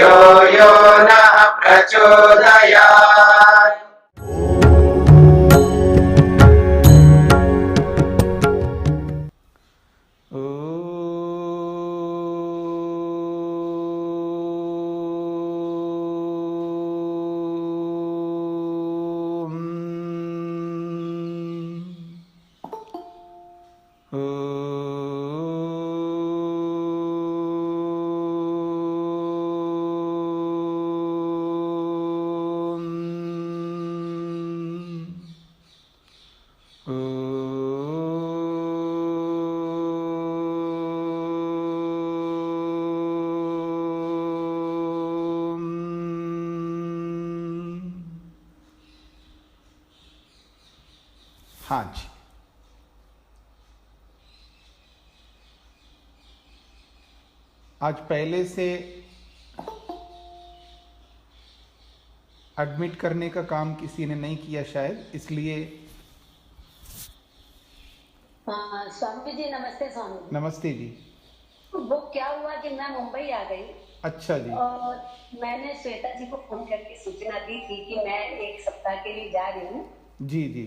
धियो यो नः प्रचोदयात्। हाँ जी, आज पहले से एडमिट करने का काम किसी ने नहीं किया शायद, इसलिए। हाँ स्वामी जी नमस्ते। स्वामी जी नमस्ते जी। वो क्या हुआ कि मैं मुंबई आ गई। अच्छा जी। और मैंने श्वेता जी को फोन करके सूचना दी थी कि मैं 1 सप्ताह के लिए जा रही हूँ। जी जी।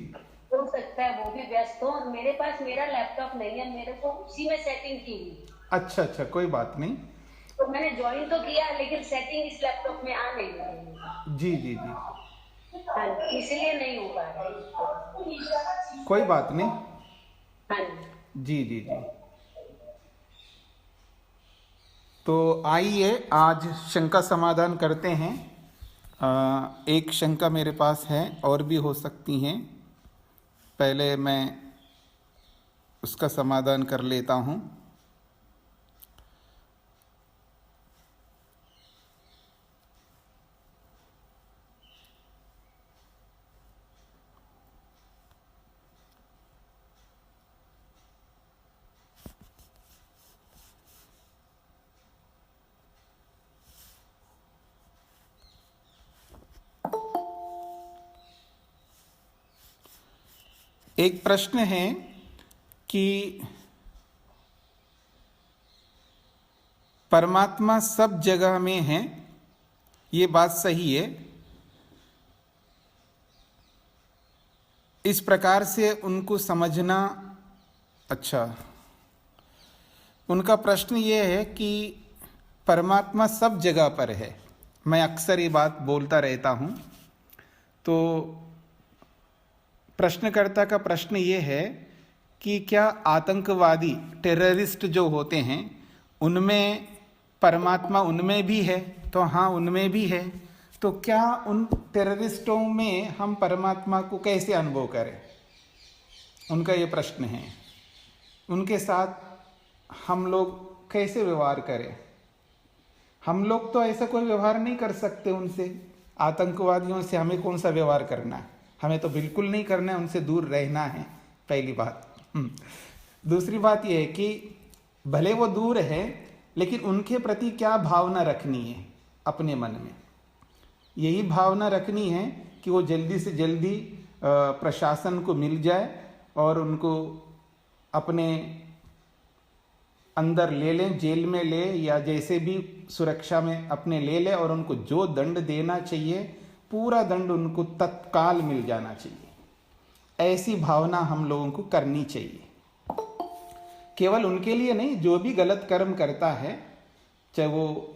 हो सकता है वो भी व्यस्त हो, और मेरे पास मेरा लैपटॉप नहीं है, मेरे को उसी में सेटिंग की हुई। अच्छा अच्छा, कोई बात नहीं। तो मैंने ज्वाइन तो किया, लेकिन सेटिंग इस लैपटॉप में आ नहीं रही। जी जी जी। हाँ, इसलिए नहीं हो पा रही। कोई बात नहीं। हाँ जी जी जी। तो आइए आज शंका समाधान करते हैं। एक शंका मेरे पास है, और भी हो सकती हैं। पहले मैं उसका समाधान कर लेता हूँ। एक प्रश्न है कि परमात्मा सब जगह में है, ये बात सही है? इस प्रकार से उनको समझना। अच्छा, उनका प्रश्न ये है कि परमात्मा सब जगह पर है। मैं अक्सर ये बात बोलता रहता हूँ। तो प्रश्नकर्ता का प्रश्न ये है कि क्या आतंकवादी टेररिस्ट जो होते हैं उनमें परमात्मा उनमें भी है? तो हाँ, उनमें भी है। तो क्या उन टेररिस्टों में हम परमात्मा को कैसे अनुभव करें? उनका ये प्रश्न है। उनके साथ हम लोग कैसे व्यवहार करें? हम लोग तो ऐसा कोई व्यवहार नहीं कर सकते उनसे। आतंकवादियों से हमें कौन सा व्यवहार करना है? हमें तो बिल्कुल नहीं करना है, उनसे दूर रहना है, पहली बात। दूसरी बात यह है कि भले वो दूर है, लेकिन उनके प्रति क्या भावना रखनी है अपने मन में? यही भावना रखनी है कि वो जल्दी से जल्दी प्रशासन को मिल जाए और उनको अपने अंदर ले लें, जेल में ले, या जैसे भी सुरक्षा में अपने ले ले, और उनको जो दंड देना चाहिए पूरा दंड उनको तत्काल मिल जाना चाहिए। ऐसी भावना हम लोगों को करनी चाहिए। केवल उनके लिए नहीं, जो भी गलत कर्म करता है, चाहे वो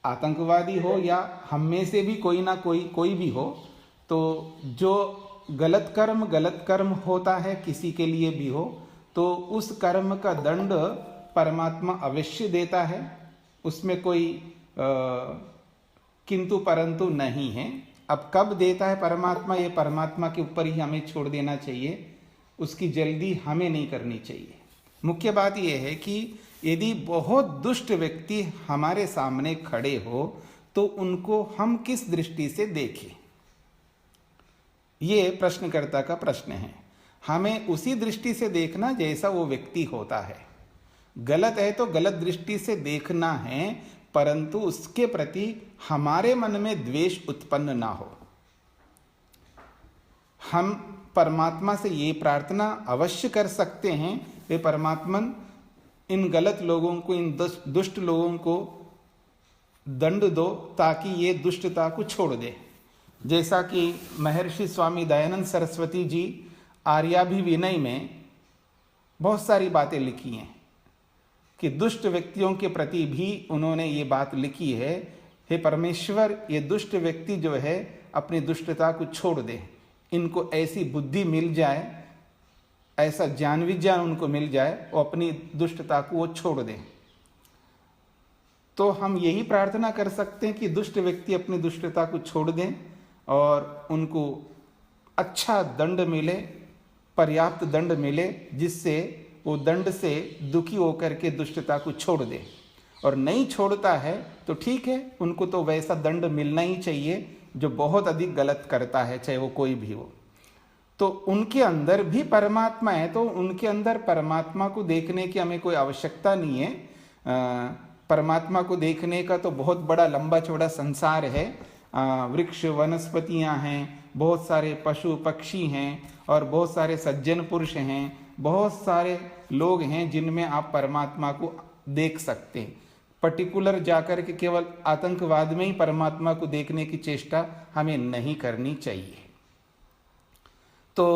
आतंकवादी हो या हम में से भी कोई ना कोई भी हो, तो जो गलत कर्म होता है किसी के लिए भी हो, तो उस कर्म का दंड परमात्मा अवश्य देता है। उसमें कोई किंतु परंतु नहीं है। अब कब देता है परमात्मा, ये परमात्मा के ऊपर ही हमें छोड़ देना चाहिए। उसकी जल्दी हमें नहीं करनी चाहिए। मुख्य बात यह है कि यदि बहुत दुष्ट व्यक्ति हमारे सामने खड़े हो तो उनको हम किस दृष्टि से देखें, ये प्रश्नकर्ता का प्रश्न है। हमें उसी दृष्टि से देखना जैसा वो व्यक्ति होता है। गलत है तो गलत दृष्टि से देखना है, परंतु उसके प्रति हमारे मन में द्वेष उत्पन्न ना हो। हम परमात्मा से ये प्रार्थना अवश्य कर सकते हैं, वे परमात्मन इन गलत लोगों को, इन दुष्ट लोगों को दंड दो ताकि ये दुष्टता को छोड़ दे। जैसा कि महर्षि स्वामी दयानंद सरस्वती जी आर्याभिविनय में बहुत सारी बातें लिखी हैं कि दुष्ट व्यक्तियों के प्रति भी उन्होंने ये बात लिखी है, हे परमेश्वर, ये दुष्ट व्यक्ति जो है अपनी दुष्टता को छोड़ दे, इनको ऐसी बुद्धि मिल जाए, ऐसा ज्ञान विज्ञान उनको मिल जाए, वो अपनी दुष्टता को वो छोड़ दें। तो हम यही प्रार्थना कर सकते हैं कि दुष्ट व्यक्ति अपनी दुष्टता को छोड़ दें और उनको अच्छा दंड मिले, पर्याप्त दंड मिले, जिससे वो दंड से दुखी होकर के दुष्टता को छोड़ दे। और नहीं छोड़ता है तो ठीक है, उनको तो वैसा दंड मिलना ही चाहिए जो बहुत अधिक गलत करता है, चाहे वो कोई भी हो। तो उनके अंदर भी परमात्मा है, तो उनके अंदर परमात्मा को देखने की हमें कोई आवश्यकता नहीं है। परमात्मा को देखने का तो बहुत बड़ा लंबा चौड़ा संसार है, वृक्ष वनस्पतियां हैं, बहुत सारे पशु पक्षी हैं और बहुत सारे सज्जन पुरुष हैं, बहुत सारे लोग हैं जिनमें आप परमात्मा को देख सकते हैं। पर्टिकुलर जाकर के केवल आतंकवाद में ही परमात्मा को देखने की चेष्टा हमें नहीं करनी चाहिए। तो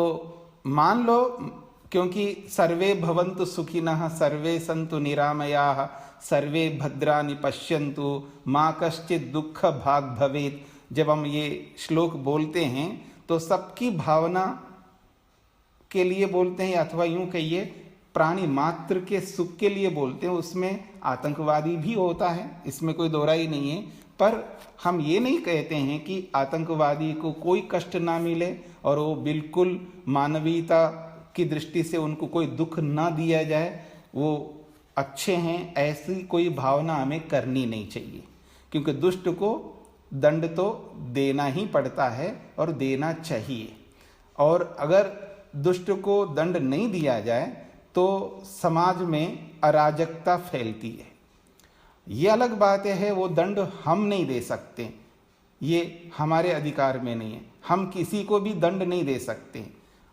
मान लो, क्योंकि सर्वे भवन्तु सुखिनः सर्वे सन्तु निरामयाः सर्वे भद्राणि पश्यन्तु मा कश्चित् दुःख भाग् भवेत्, जब हम ये श्लोक बोलते हैं तो सबकी भावना के लिए बोलते हैं, अथवा यूं कहिए प्राणी मात्र के सुख के लिए बोलते हैं। उसमें आतंकवादी भी होता है, इसमें कोई दोहराई नहीं है, पर हम ये नहीं कहते हैं कि आतंकवादी को कोई कष्ट ना मिले और वो बिल्कुल मानवीयता की दृष्टि से उनको कोई दुख ना दिया जाए, वो अच्छे हैं, ऐसी कोई भावना हमें करनी नहीं चाहिए। क्योंकि दुष्ट को दंड तो देना ही पड़ता है और देना चाहिए। और अगर दुष्ट को दंड नहीं दिया जाए तो समाज में अराजकता फैलती है। ये अलग बात है, वो दंड हम नहीं दे सकते, ये हमारे अधिकार में नहीं है। हम किसी को भी दंड नहीं दे सकते।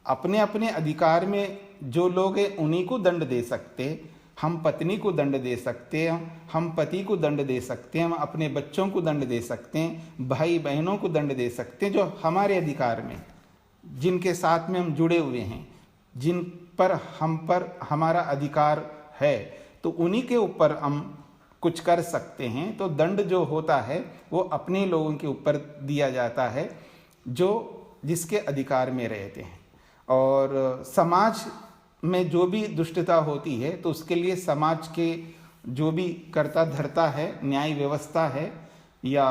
अपने अपने अधिकार में जो लोग हैं उन्हीं को दंड दे सकते। हम पत्नी को दंड दे सकते हैं, हम पति को दंड दे सकते हैं, हम अपने बच्चों को दंड दे सकते हैं, भाई बहनों को दंड दे सकते हैं, जो हमारे अधिकार में, जिनके साथ में हम जुड़े हुए हैं, जिन पर हमारा अधिकार है, तो उन्हीं के ऊपर हम कुछ कर सकते हैं। तो दंड जो होता है वो अपने लोगों के ऊपर दिया जाता है जो जिसके अधिकार में रहते हैं। और समाज में जो भी दुष्टता होती है तो उसके लिए समाज के जो भी कर्ता धर्ता है, न्याय व्यवस्था है या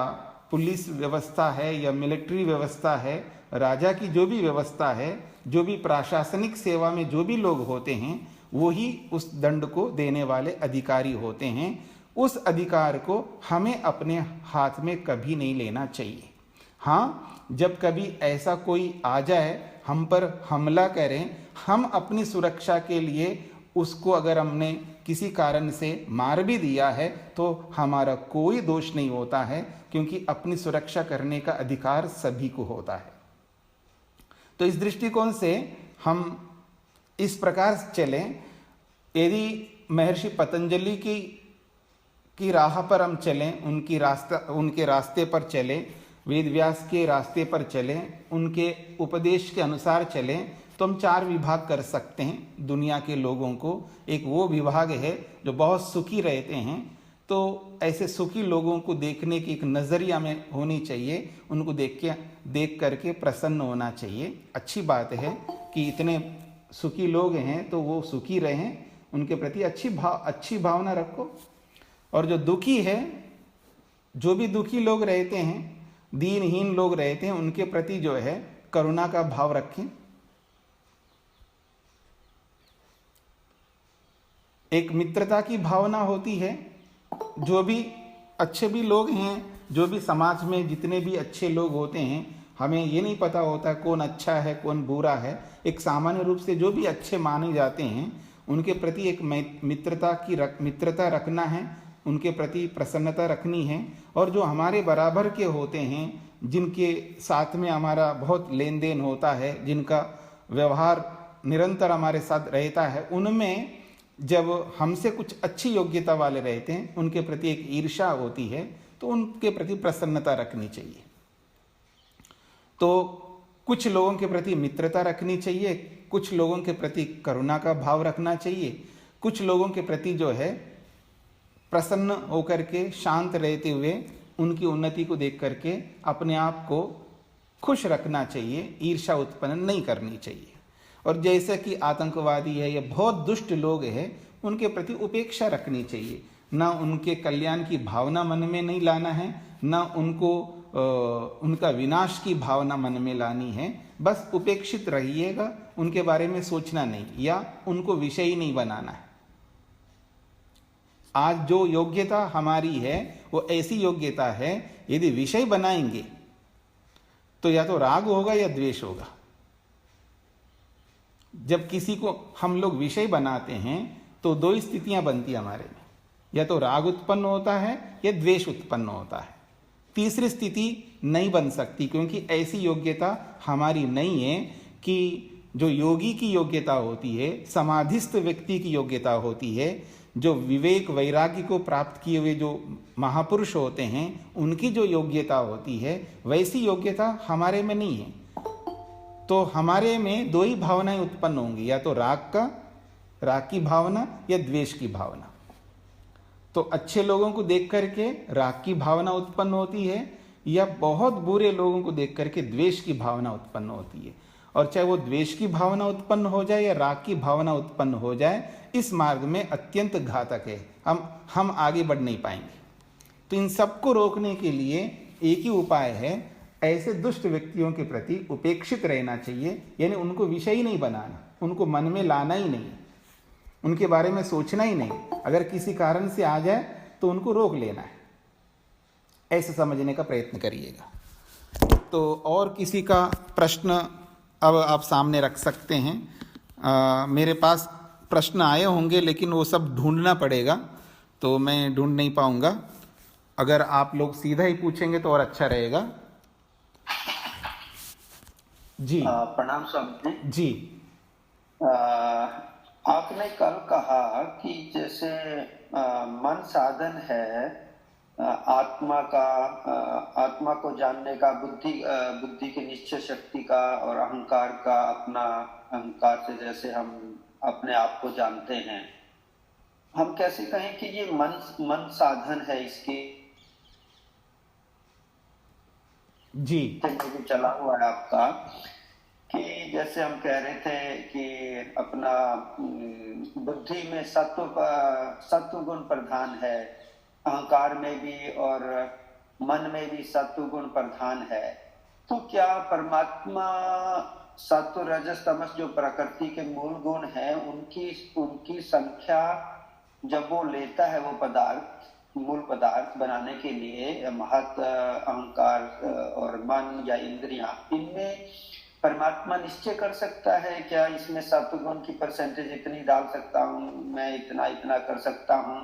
पुलिस व्यवस्था है या मिलिट्री व्यवस्था है, राजा की जो भी व्यवस्था है, जो भी प्रशासनिक सेवा में जो भी लोग होते हैं, वो ही उस दंड को देने वाले अधिकारी होते हैं। उस अधिकार को हमें अपने हाथ में कभी नहीं लेना चाहिए। हाँ, जब कभी ऐसा कोई आ जाए, हम पर हमला करें, हम अपनी सुरक्षा के लिए उसको अगर हमने किसी कारण से मार भी दिया है तो हमारा कोई दोष नहीं होता है, क्योंकि अपनी सुरक्षा करने का अधिकार सभी को होता है। तो इस दृष्टिकोण से हम इस प्रकार से चलें। यदि महर्षि पतंजलि की राह पर हम चलें, उनके रास्ते पर चलें, वेद व्यास के रास्ते पर चलें, उनके उपदेश के अनुसार चलें, तो हम 4 विभाग कर सकते हैं दुनिया के लोगों को। एक वो विभाग है जो बहुत सुखी रहते हैं, तो ऐसे सुखी लोगों को देखने की एक नज़रिया में होनी चाहिए, उनको देख करके प्रसन्न होना चाहिए। अच्छी बात है कि इतने सुखी लोग हैं तो वो सुखी रहें, उनके प्रति अच्छी भावना रखो। और जो दुखी है, जो भी दुखी लोग रहते हैं, दीनहीन लोग रहते हैं, उनके प्रति जो है करुणा का भाव रखें। एक मित्रता की भावना होती है। जो भी अच्छे भी लोग हैं, जो भी समाज में जितने भी अच्छे लोग होते हैं, हमें ये नहीं पता होता कौन अच्छा है कौन बुरा है। एक सामान्य रूप से जो भी अच्छे माने जाते हैं उनके प्रति एक मित्रता रखना है, उनके प्रति प्रसन्नता रखनी है। और जो हमारे बराबर के होते हैं, जिनके साथ में हमारा बहुत लेन देन होता है, जिनका व्यवहार निरंतर हमारे साथ रहता है, उनमें जब हमसे कुछ अच्छी योग्यता वाले रहते हैं, उनके प्रति एक ईर्ष्या होती है, तो उनके प्रति प्रसन्नता रखनी चाहिए। तो कुछ लोगों के प्रति मित्रता रखनी चाहिए, कुछ लोगों के प्रति करुणा का भाव रखना चाहिए, कुछ लोगों के प्रति जो है प्रसन्न होकर के शांत रहते हुए उनकी उन्नति को देख करके अपने आप को खुश रखना चाहिए, ईर्ष्या उत्पन्न नहीं करनी चाहिए। और जैसे कि आतंकवादी है या बहुत दुष्ट लोग हैं, उनके प्रति उपेक्षा रखनी चाहिए, ना उनके कल्याण की भावना मन में नहीं लाना है, ना उनको उनका विनाश की भावना मन में लानी है। बस उपेक्षित रहिएगा, उनके बारे में सोचना नहीं या उनको विषय ही नहीं बनाना है। आज जो योग्यता हमारी है वो ऐसी योग्यता है, यदि विषय बनाएंगे तो या तो राग होगा या द्वेष होगा। जब किसी को हम लोग विषय बनाते हैं तो दो ही स्थितियां बनती है हमारे में, या तो राग उत्पन्न होता है या द्वेष उत्पन्न होता है। तीसरी स्थिति नहीं बन सकती, क्योंकि ऐसी योग्यता हमारी नहीं है कि जो योगी की योग्यता होती है, समाधिस्थ व्यक्ति की योग्यता होती है, जो विवेक वैराग्य को प्राप्त किए हुए जो महापुरुष होते हैं, उनकी जो योग्यता होती है, वैसी योग्यता हमारे में नहीं है। तो हमारे में दो ही भावनाएं उत्पन्न होंगी, या तो राग की भावना या द्वेष की भावना। तो अच्छे लोगों को देख करके राग की भावना उत्पन्न होती है, या बहुत बुरे लोगों को देख करके द्वेष की भावना उत्पन्न होती है। और चाहे वो द्वेष की भावना उत्पन्न हो जाए या राग की भावना उत्पन्न हो जाए, इस मार्ग में अत्यंत घातक है, हम आगे बढ़ नहीं पाएंगे। तो इन सबको रोकने के लिए एक ही उपाय है, ऐसे दुष्ट व्यक्तियों के प्रति उपेक्षित रहना चाहिए, यानी उनको विषय ही नहीं बनाना, उनको मन में लाना ही नहीं, उनके बारे में सोचना ही नहीं। अगर किसी कारण से आ जाए तो उनको रोक लेना है, ऐसे समझने का प्रयत्न करिएगा। तो और किसी का प्रश्न अब आप सामने रख सकते हैं। मेरे पास प्रश्न आए होंगे लेकिन वो सब ढूंढना पड़ेगा, तो मैं ढूंढ नहीं पाऊंगा। अगर आप लोग सीधा ही पूछेंगे तो और अच्छा रहेगा। जी प्रणाम स्वामी जी। आपने कल कहा कि जैसे मन साधन है आत्मा को जानने का, बुद्धि की निश्चय शक्ति का, और अहंकार का, अपना अहंकार से जैसे हम अपने आप को जानते हैं, हम कैसे कहें कि ये मन साधन है इसकी जी भी चला हुआ है आपका, कि जैसे हम कह रहे थे कि अपना बुद्धि में सत्व गुण प्रधान है, अहंकार में भी और मन में भी सत्व गुण प्रधान है। तो क्या परमात्मा सत्व रजस तमस जो प्रकृति के मूल गुण हैं, उनकी संख्या जब वो लेता है, वो मूल पदार्थ बनाने के लिए महत, अहंकार और मन या इंद्रियां, इनमें परमात्मा निश्चय कर सकता है क्या इसमें सत्व गुण की परसेंटेज इतनी डाल सकता हूँ, मैं इतना कर सकता हूँ?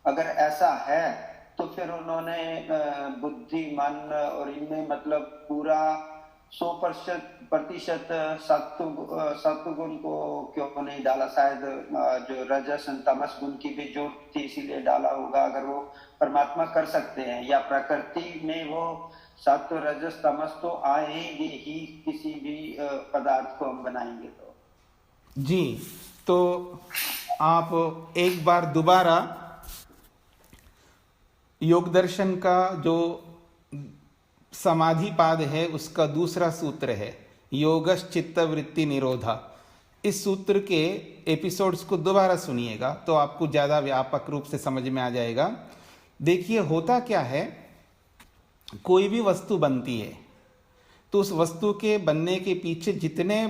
अगर ऐसा है तो फिर उन्होंने बुद्धि, मन और इनमें मतलब पूरा 100% सत्व गुण को क्यों नहीं डाला? शायद जो रजस तमस गुण की भी जरूरत थी, इसीलिए डाला होगा। अगर वो परमात्मा कर सकते हैं, या प्रकृति में वो सत्व रजस तमस तो आएंगे ही, किसी भी पदार्थ को हम बनाएंगे तो। जी, तो आप एक बार दोबारा योग दर्शन का जो समाधि पाद है उसका दूसरा सूत्र है योगश चित्त वृत्ति निरोधा। इस सूत्र के एपिसोड्स को दोबारा सुनिएगा तो आपको ज़्यादा व्यापक रूप से समझ में आ जाएगा। देखिए होता क्या है, कोई भी वस्तु बनती है तो उस वस्तु के बनने के पीछे जितने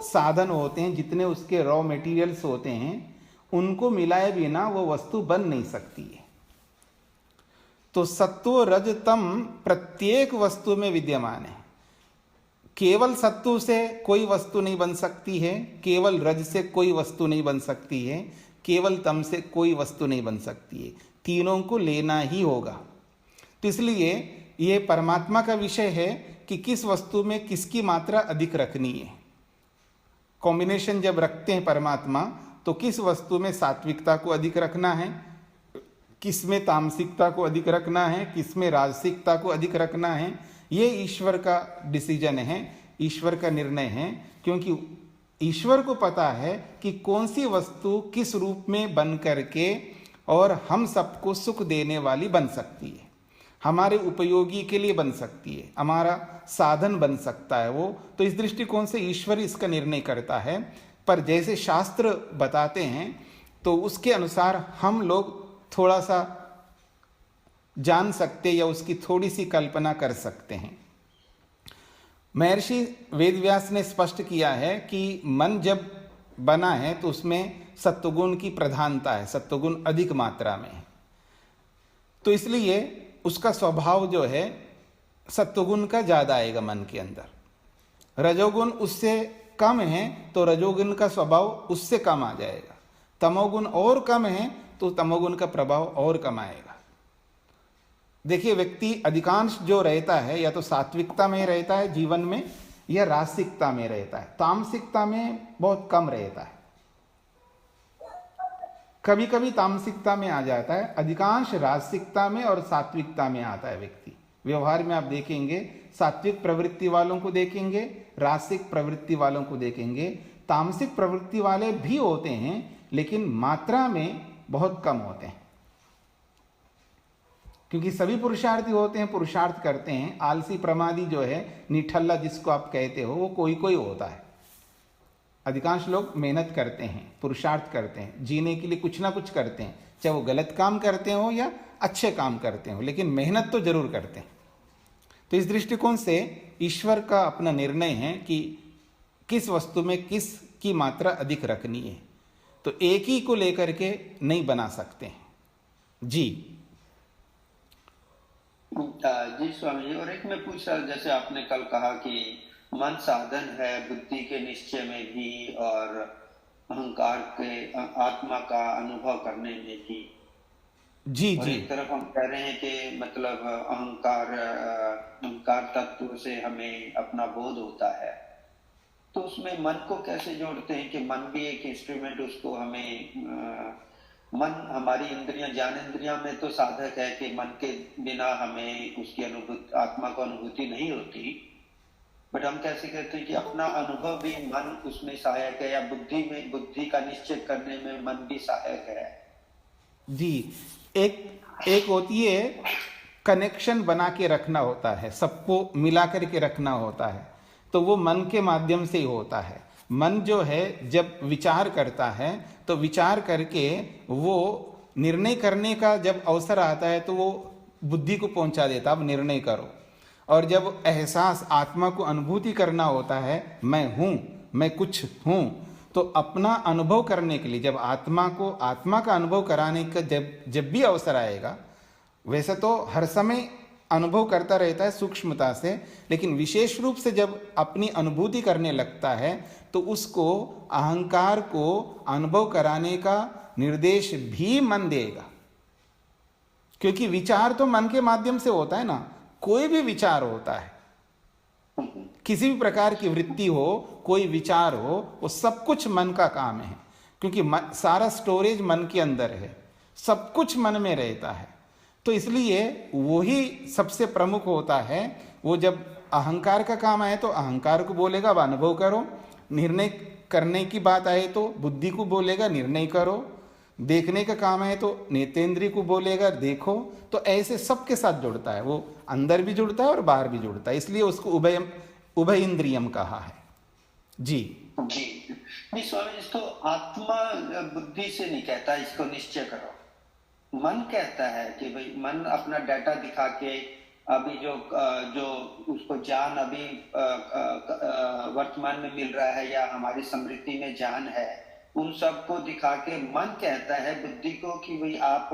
साधन होते हैं, जितने उसके रॉ मटेरियल्स होते हैं, उनको मिलाए बिना वो वस्तु बन नहीं सकती है। तो सत्व रज तम प्रत्येक वस्तु में विद्यमान है। केवल सत्व से कोई वस्तु नहीं बन सकती है, केवल रज से कोई वस्तु नहीं बन सकती है, केवल तम से कोई वस्तु नहीं बन सकती है। तीनों को लेना ही होगा। तो इसलिए ये परमात्मा का विषय है कि किस वस्तु में किसकी मात्रा अधिक रखनी है। कॉम्बिनेशन जब रखते हैं परमात्मा, तो किस वस्तु में सात्विकता को अधिक रखना है, किस में तामसिकता को अधिक रखना है, किस में राजसिकता को अधिक रखना है, ये ईश्वर का डिसीजन है, ईश्वर का निर्णय है। क्योंकि ईश्वर को पता है कि कौन सी वस्तु किस रूप में बन करके और हम सबको सुख देने वाली बन सकती है, हमारे उपयोगी के लिए बन सकती है, हमारा साधन बन सकता है वो। तो इस दृष्टिकोण से ईश्वर इसका निर्णय करता है। पर जैसे शास्त्र बताते हैं तो उसके अनुसार हम लोग थोड़ा सा जान सकते या उसकी थोड़ी सी कल्पना कर सकते हैं। महर्षि वेदव्यास ने स्पष्ट किया है कि मन जब बना है तो उसमें सत्वगुण की प्रधानता है, सत्वगुण अधिक मात्रा में है। तो इसलिए उसका स्वभाव जो है सत्वगुण का ज्यादा आएगा मन के अंदर। रजोगुण उससे कम है तो रजोगुण का स्वभाव उससे कम आ जाएगा। तमोगुण और कम है तो तमोगुण का प्रभाव और कम आएगा। देखिए, व्यक्ति अधिकांश जो रहता है या तो सात्विकता में रहता है जीवन में या रासिकता में रहता है, तामसिकता में बहुत कम रहता है। कभी कभी तामसिकता में आ जाता है, अधिकांश रासिकता में और सात्विकता में आता है व्यक्ति। व्यवहार में आप देखेंगे सात्विक प्रवृत्ति वालों को देखेंगे, रासिक प्रवृत्ति वालों को देखेंगे। तामसिक प्रवृत्ति वाले भी होते हैं लेकिन मात्रा में बहुत कम होते हैं, क्योंकि सभी पुरुषार्थी होते हैं, पुरुषार्थ करते हैं। आलसी प्रमादी जो है, निठल्ला जिसको आप कहते हो, वो कोई कोई होता है। अधिकांश लोग मेहनत करते हैं, पुरुषार्थ करते हैं, जीने के लिए कुछ ना कुछ करते हैं, चाहे वो गलत काम करते हो या अच्छे काम करते हो, लेकिन मेहनत तो जरूर करते हैं। तो इस दृष्टिकोण से ईश्वर का अपना निर्णय है कि किस वस्तु में किस की मात्रा अधिक रखनी है। तो एक ही को लेकर के नहीं बना सकते हैं। जी जी स्वामी जी, और एक मैं पूछ रहा, जैसे आपने कल कहा कि मन साधन है बुद्धि के निश्चय में भी और अहंकार के आत्मा का अनुभव करने में भी। जी और जी एक तरफ हम कह रहे हैं कि मतलब अहंकार तत्व से हमें अपना बोध होता है, तो उसमें मन को कैसे जोड़ते हैं कि मन भी एक इंस्ट्रूमेंट, उसको हमें मन हमारी इंद्रियां, ज्ञान इंद्रियां में तो साधक है कि मन के बिना हमें उसकी अनुभूति, आत्मा को अनुभूति नहीं होती। बट हम कैसे कहते हैं कि अपना अनुभव भी मन उसमें सहायक है, या बुद्धि में, बुद्धि का निश्चय करने में मन भी सहायक है। जी, एक होती है कनेक्शन बना के रखना होता है, सबको मिला करके रखना होता है, तो वो मन के माध्यम से ही होता है। मन जो है जब विचार करता है तो विचार करके वो निर्णय करने का जब अवसर आता है तो वो बुद्धि को पहुंचा देता, अब निर्णय करो। और जब एहसास, आत्मा को अनुभूति करना होता है, मैं हूं, मैं कुछ हूं, तो अपना अनुभव करने के लिए जब आत्मा को, आत्मा का अनुभव कराने का जब भी अवसर आएगा, वैसे तो हर समय अनुभव करता रहता है सूक्ष्मता से, लेकिन विशेष रूप से जब अपनी अनुभूति करने लगता है तो उसको अहंकार को अनुभव कराने का निर्देश भी मन देगा। क्योंकि विचार तो मन के माध्यम से होता है ना, कोई भी विचार होता है, किसी भी प्रकार की वृत्ति हो, कोई विचार हो, वो सब कुछ मन का काम है। क्योंकि सारा स्टोरेज मन के अंदर है, सब कुछ मन में रहता है। तो इसलिए वही सबसे प्रमुख होता है। वो जब अहंकार का काम आए तो अहंकार को बोलेगा अब अनुभव करो, निर्णय करने की बात आए तो बुद्धि को बोलेगा निर्णय करो, देखने का काम है तो नेत्रेंद्रिय को बोलेगा देखो। तो ऐसे सबके साथ जुड़ता है, वो अंदर भी जुड़ता है और बाहर भी जुड़ता है, इसलिए उसको उभय इंद्रियम कहा है। जी जी नहीं स्वामी, इसको आत्मा बुद्धि से नहीं कहता इसको निश्चय करो, मन कहता है कि भाई मन अपना डाटा दिखा के अभी जो उसको ज्ञान अभी वर्तमान में मिल रहा है या हमारी स्मृति में ज्ञान है, उन सब को दिखा के मन कहता है बुद्धि को कि भाई आप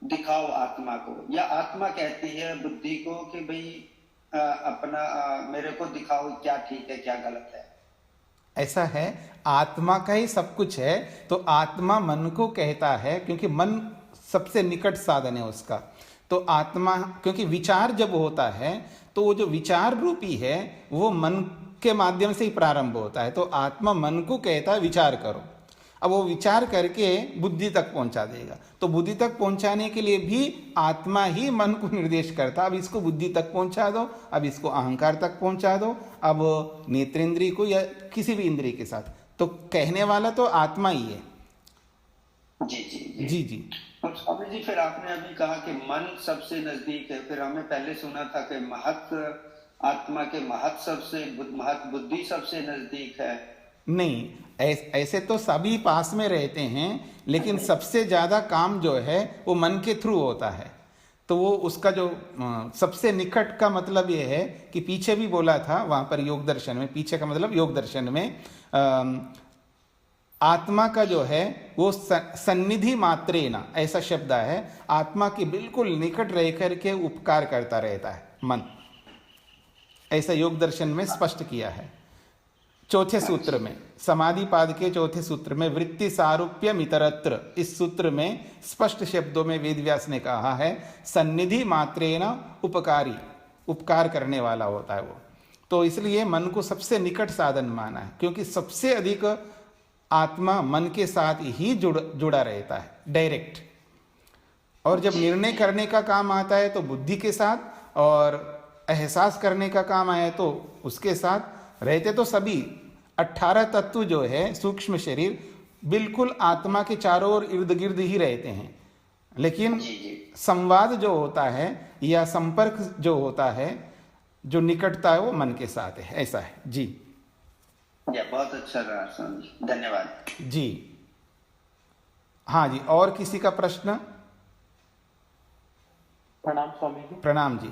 दिखाओ आत्मा को, या आत्मा कहती है बुद्धि को कि भाई अपना मेरे को दिखाओ क्या ठीक है क्या गलत है। ऐसा है, आत्मा का ही सब कुछ है, तो आत्मा मन को कहता है, क्योंकि मन सबसे निकट साधन है उसका। तो आत्मा, क्योंकि विचार जब होता है तो वो जो विचार रूपी है वो मन के माध्यम से ही प्रारंभ होता है, तो आत्मा मन को कहता है विचार करो। अब वो विचार करके बुद्धि तक पहुंचा देगा। तो बुद्धि तक पहुंचाने के लिए भी आत्मा ही मन को निर्देश करता, अब इसको बुद्धि तक पहुंचा दो, अब इसको अहंकार तक पहुंचा दो, अब नेत्रेंद्रिय को या किसी भी इंद्रिय के साथ, तो कहने वाला तो आत्मा ही है। जी जी जी जी जी। और स्वामी जी, फिर आपने अभी कहा कि मन सबसे नजदीक है, फिर हमें पहले सुना था कि महत आत्मा के महत सबसे महत बुद्धि सबसे नजदीक है। नहीं, ऐसे तो सभी पास में रहते हैं, लेकिन सबसे ज्यादा काम जो है वो मन के थ्रू होता है। तो वो उसका जो सबसे निकट का मतलब ये है कि पीछे भी बोला था वहां पर योग दर्शन में, पीछे का मतलब योग दर्शन में आत्मा का जो है वो सन्निधि मात्रेण, ऐसा शब्द है, आत्मा के बिल्कुल निकट रह करके उपकार करता रहता है मन, ऐसा योग दर्शन में स्पष्ट किया है। चौथे सूत्र में, समाधि पाद के चौथे सूत्र में, वृत्ति सारूप्यम इतरत्र, इस सूत्र में स्पष्ट शब्दों में वेदव्यास ने कहा है सन्निधि मात्रेण उपकारी, उपकार करने वाला होता है वो। तो इसलिए मन को सबसे निकट साधन माना है, क्योंकि सबसे अधिक आत्मा मन के साथ ही जुड़ा रहता है डायरेक्ट। और जब निर्णय करने का काम आता है तो बुद्धि के साथ, और एहसास करने का काम आया तो उसके साथ रहते। तो सभी 18 तत्व जो है सूक्ष्म शरीर बिल्कुल आत्मा के चारों ओर इर्द गिर्द ही रहते हैं, लेकिन संवाद जो होता है या संपर्क जो होता है, जो निकटता है, वो मन के साथ है, ऐसा है जी। बहुत अच्छा रहा स्वामी जी, धन्यवाद जी। हाँ जी, और किसी का प्रश्न? प्रणाम स्वामी जी। प्रणाम जी।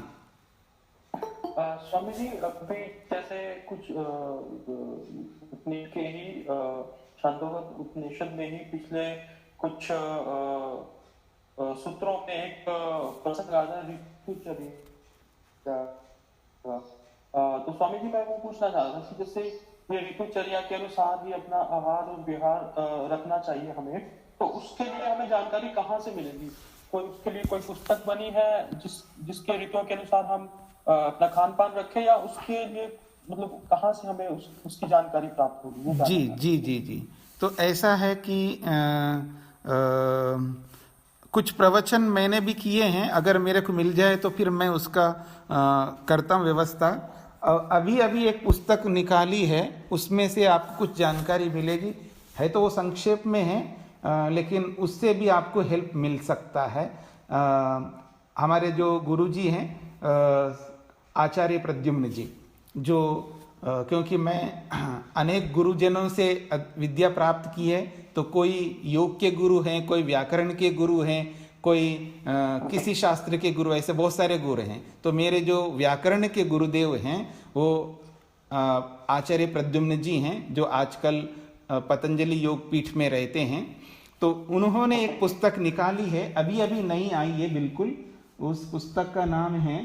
स्वामी जी, अभी जैसे कुछ उपनिषद के ही छांदोग्य उपनिषद में ही पिछले कुछ सूत्रों में एक प्रसंग आता है ऋतुचर्या। तो स्वामी जी, मैं वो पूछना चाह रहा था कि जैसे ये ऋतुचर्या के अनुसार ही अपना आहार और विहार रखना चाहिए हमें, तो उसके लिए हमें जानकारी कहाँ से मिलेगी? कोई उसके लिए कोई पुस्तक बनी है जिसके ऋतुओं के अनुसार हम अपना खान पान रखें, या उसके लिए मतलब कहाँ से हमें उसकी जानकारी प्राप्त होगी? जी जी जी जी। तो ऐसा है कि कुछ प्रवचन मैंने भी किए हैं, अगर मेरे को मिल जाए तो फिर मैं उसका करता हूँ व्यवस्था। अभी अभी एक पुस्तक निकाली है, उसमें से आपको कुछ जानकारी मिलेगी, है तो वो संक्षेप में है, लेकिन उससे भी आपको हेल्प मिल सकता है। हमारे जो गुरुजी हैं आचार्य प्रद्युम्न जी, जो क्योंकि मैं अनेक गुरुजनों से विद्या प्राप्त की है, तो कोई योग के गुरु हैं, कोई व्याकरण के गुरु हैं, कोई किसी शास्त्र के गुरु, ऐसे बहुत सारे गुरु हैं। तो मेरे जो व्याकरण के गुरुदेव हैं वो आचार्य प्रद्युम्न जी हैं, जो आजकल पतंजलि योग पीठ में रहते हैं। तो उन्होंने एक पुस्तक निकाली है, अभी अभी नई आई है बिल्कुल। उस पुस्तक का नाम है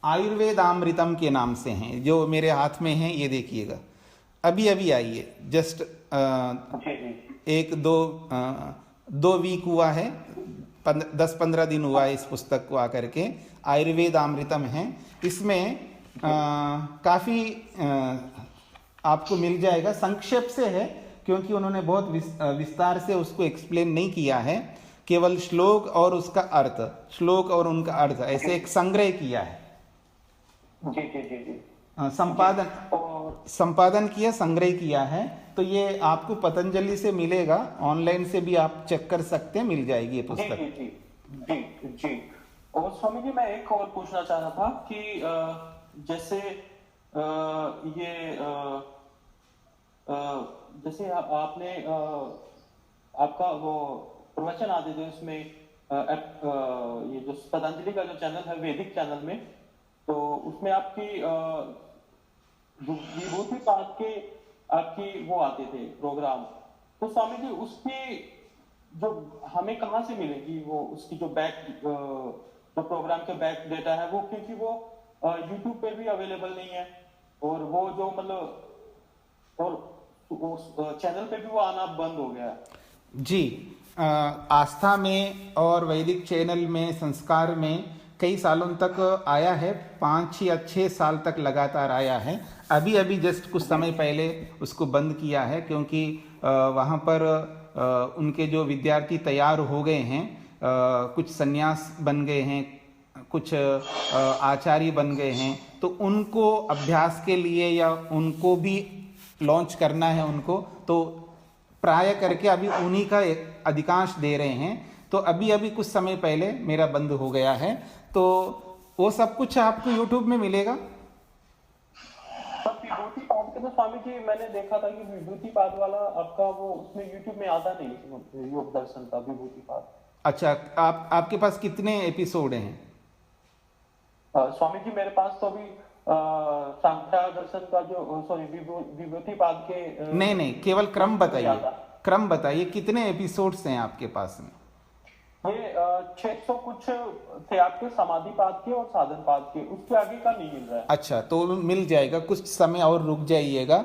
आयुर्वेदामृतम के नाम से हैं, जो मेरे हाथ में है, ये देखिएगा, अभी अभी आई है, जस्ट एक दो वीक हुआ है, 10-15 दिन हुआ है इस पुस्तक को आकर के। आयुर्वेदामृतम है, इसमें काफ़ी आपको मिल जाएगा, संक्षेप से है, क्योंकि उन्होंने बहुत विस्तार से उसको एक्सप्लेन नहीं किया है, केवल श्लोक और उसका अर्थ, श्लोक और उनका अर्थ, ऐसे एक संग्रह किया है। जी जी जी जी। संपादन किया, संग्रह किया है। तो ये आपको पतंजलि से मिलेगा, ऑनलाइन से भी आप चेक कर सकते हैं, मिल जाएगी ये पुस्तक। जी जी जी जी जी। और स्वामी जी, मैं एक और पूछना चाह रहा था कि जैसे ये जैसे आपने आपका वो प्रवचन आते थे उसमें ये जो पतंजलि का जो चैनल है, वैदिक चैनल में, तो उसमें आपकी विभूति पाठ के आपकी वो आते थे प्रोग्राम। तो स्वामी जी, उसकी जो हमें कहाँ से मिलेगी वो, उसकी जो बैक जो प्रोग्राम के बैक डेटा है वो, क्योंकि वो यूट्यूब पे भी अवेलेबल नहीं है, और वो जो मतलब और चैनल पे भी वो आना बंद हो गया है। जी, आस्था में और वैदिक चैनल में, संस्कार में कई सालों तक आया है, 5 या 6 साल तक लगातार आया है। अभी अभी जस्ट कुछ समय पहले उसको बंद किया है, क्योंकि वहाँ पर उनके जो विद्यार्थी तैयार हो गए हैं, कुछ संन्यास बन गए हैं, कुछ आचार्य बन गए हैं, तो उनको अभ्यास के लिए या उनको भी लॉन्च करना है उनको, तो प्राय करके अभी उन्हीं का अधिकांश दे रहे हैं। तो अभी अभी कुछ समय पहले मेरा बंद हो गया है, तो वो सब कुछ आपको यूट्यूब में मिलेगा। विभूति पाद के तो स्वामी जी मैंने देखा था कि विभूति पाद वाला आपका वो उसमें यूट्यूब में आता नहीं, योग दर्शन का विभूति पाद। अच्छा, आपके पास कितने एपिसोड हैं? स्वामी जी मेरे पास तो अभी सांख्या दर्शन का जो सॉरी विभूति पाद के नहीं, केवल क्रम बताइए, क्रम बताइए, कितने एपिसोड्स हैं आपके पास में? ये 600 कुछ थे आपके समाधि पाद के और साधन पाद के, उसके आगे का नहीं मिल रहा है। अच्छा, तो मिल जाएगा, कुछ समय और रुक जाइएगा,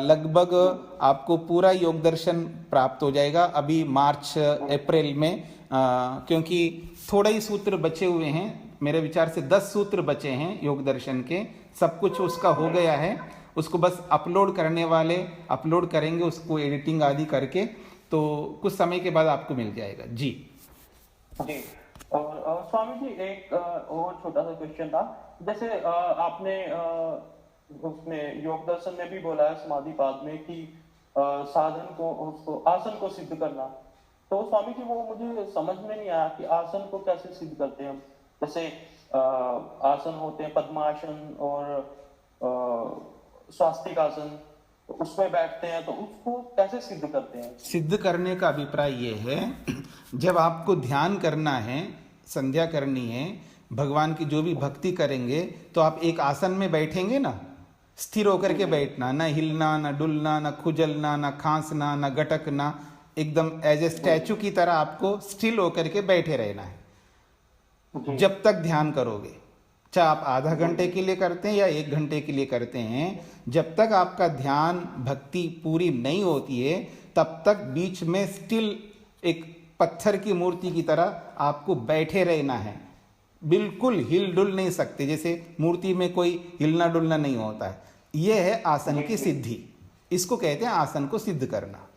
लगभग आपको पूरा योग दर्शन प्राप्त हो जाएगा अभी मार्च अप्रैल में, क्योंकि थोड़े ही सूत्र बचे हुए हैं, मेरे विचार से 10 सूत्र बचे हैं योग दर्शन के, सब कुछ उसका हो गया है। उसको बस अपलोड करने वाले अपलोड करेंगे, उसको एडिटिंग आदि करके, तो कुछ समय के बाद आपको मिल जाएगा जी। जी, और स्वामी जी एक और छोटा सा क्वेश्चन था, जैसे आपने उसमें योग दर्शन में भी बोला है समाधि पाद में कि साधन को उसको आसन को सिद्ध करना, तो स्वामी जी वो मुझे समझ में नहीं आया कि आसन को कैसे सिद्ध करते हैं हम। जैसे आसन होते हैं पद्मासन और स्वास्तिक आसन, तो उसमें बैठते हैं, तो उसको कैसे सिद्ध करते हैं? सिद्ध करने का अभिप्राय ये है, जब आपको ध्यान करना है, संध्या करनी है, भगवान की जो भी भक्ति करेंगे, तो आप एक आसन में बैठेंगे ना, स्थिर होकर के बैठना, ना हिलना, ना डुलना, ना खुजलना, ना खांसना, ना गटकना, एकदम एज ए स्टैचू की तरह आपको स्टिल होकर के बैठे रहना है जब तक ध्यान करोगे। चाहे आप आधा घंटे के लिए करते हैं या 1 घंटे के लिए करते हैं, जब तक आपका ध्यान भक्ति पूरी नहीं होती है, तब तक बीच में स्टिल एक पत्थर की मूर्ति की तरह आपको बैठे रहना है, बिल्कुल हिल डुल नहीं सकते, जैसे मूर्ति में कोई हिलना डुलना नहीं होता है। यह है आसन की सिद्धि, इसको कहते हैं आसन को सिद्ध करना।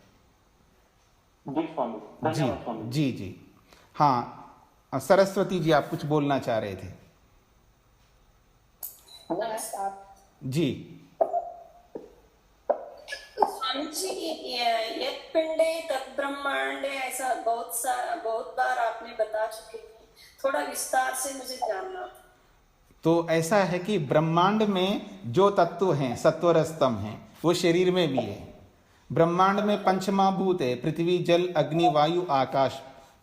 जी जी। हाँ, सरस्वती जी आप कुछ बोलना चाह रहे थे? नमस्कार जी। स्वामी जी, यत् पिंडे तत् ब्रह्मांडे ऐसा बहुत बार आपने बता चुके हैं, थोड़ा विस्तार से मुझे जानना था। तो ऐसा है कि ब्रह्मांड में जो तत्व हैं, सत्वर स्तंभ हैं, वो शरीर में भी है। ब्रह्मांड में 5 महाभूत है, पृथ्वी जल अग्नि वायु आकाश,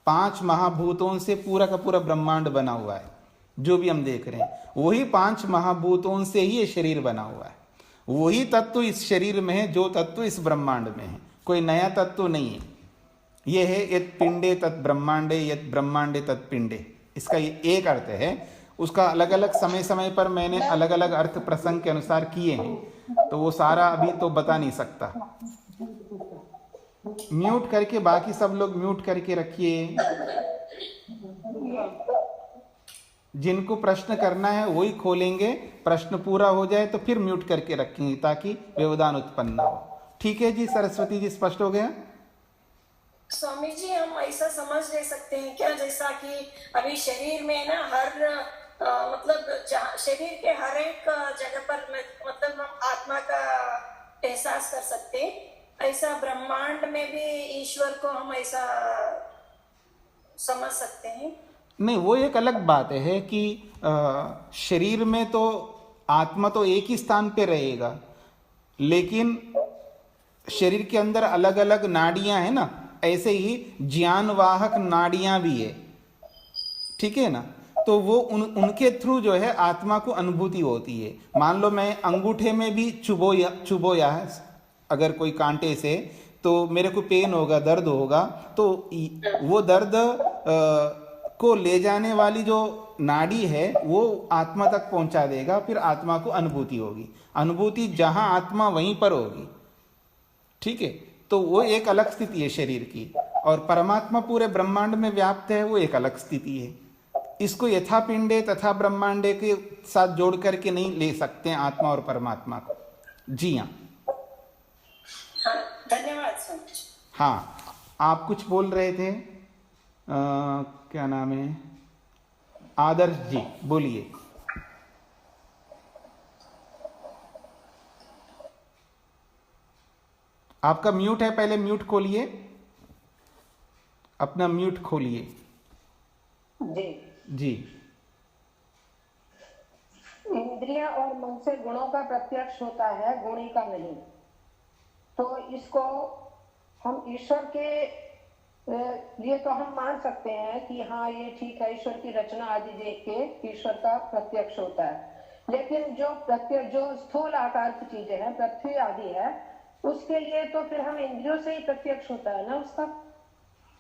5 महाभूतों से पूरा का पूरा ब्रह्मांड बना हुआ है। जो भी हम देख रहे हैं वही 5 महाभूतों से ही ये शरीर बना हुआ है। वही तत्व इस शरीर में है जो तत्व इस ब्रह्मांड में है, कोई नया तत्व नहीं है। ये है यत् पिंडे तत् ब्रह्मांडे, यत् ब्रह्मांडे तत् पिंडे, इसका ये एक अर्थ है। उसका अलग अलग समय समय पर मैंने अलग अलग अर्थ प्रसंग के अनुसार किए हैं, तो वो सारा अभी तो बता नहीं सकता। म्यूट करके बाकी सब लोग म्यूट करके रखिए। जिनको प्रश्न करना है वही खोलेंगे, प्रश्न पूरा हो जाए तो फिर म्यूट करके रखेंगे ताकि व्यवधान उत्पन्न ना हो। ठीक है जी, सरस्वती जी स्पष्ट हो गया? स्वामी जी, हम ऐसा समझ ले सकते हैं क्या, जैसा कि अभी शरीर में ना हर मतलब शरीर के हर एक जगह पर मतलब हम आत्मा का एहसास कर सकते हैं, ऐसा ब्रह्मांड में भी ईश्वर को हम ऐसा समझ सकते हैं? नहीं, वो एक अलग बात है कि शरीर में तो आत्मा तो एक ही स्थान पे रहेगा, लेकिन शरीर के अंदर अलग अलग नाड़ियां हैं ना, ऐसे ही ज्ञानवाहक नाड़ियां भी है, ठीक है ना। तो वो उनके थ्रू जो है आत्मा को अनुभूति होती है। मान लो मैं अंगूठे में भी चुभोया है अगर कोई कांटे से, तो मेरे को पेन होगा, दर्द होगा, तो वो दर्द को ले जाने वाली जो नाड़ी है वो आत्मा तक पहुंचा देगा, फिर आत्मा को अनुभूति होगी। अनुभूति जहां आत्मा वहीं पर होगी, ठीक है। तो वो एक अलग स्थिति है शरीर की, और परमात्मा पूरे ब्रह्मांड में व्याप्त है, वो एक अलग स्थिति है। इसको यथा पिंडे तथा ब्रह्मांडे के साथ जोड़ करके नहीं ले सकते हैं आत्मा और परमात्मा को। जी हाँ। हाँ, धन्यवाद स्वामी जी। हाँ, आप कुछ बोल रहे थे, क्या नाम है? आदर्श जी, बोलिए। आपका म्यूट है, पहले म्यूट खोलिए, अपना म्यूट खोलिए। जी जी। इंद्रियां और मन से गुणों का प्रत्यक्ष होता है, गुणी का नहीं। तो इसको हम ईश्वर के लिए तो हम मान सकते हैं कि हाँ ये ठीक है, ईश्वर की रचना आदि देख के ईश्वर का प्रत्यक्ष होता है। लेकिन जो स्थूल आकार की चीजें हैं, पृथ्वी आदि है, उसके लिए तो फिर हम इंद्रियों से ही प्रत्यक्ष होता है ना उसका।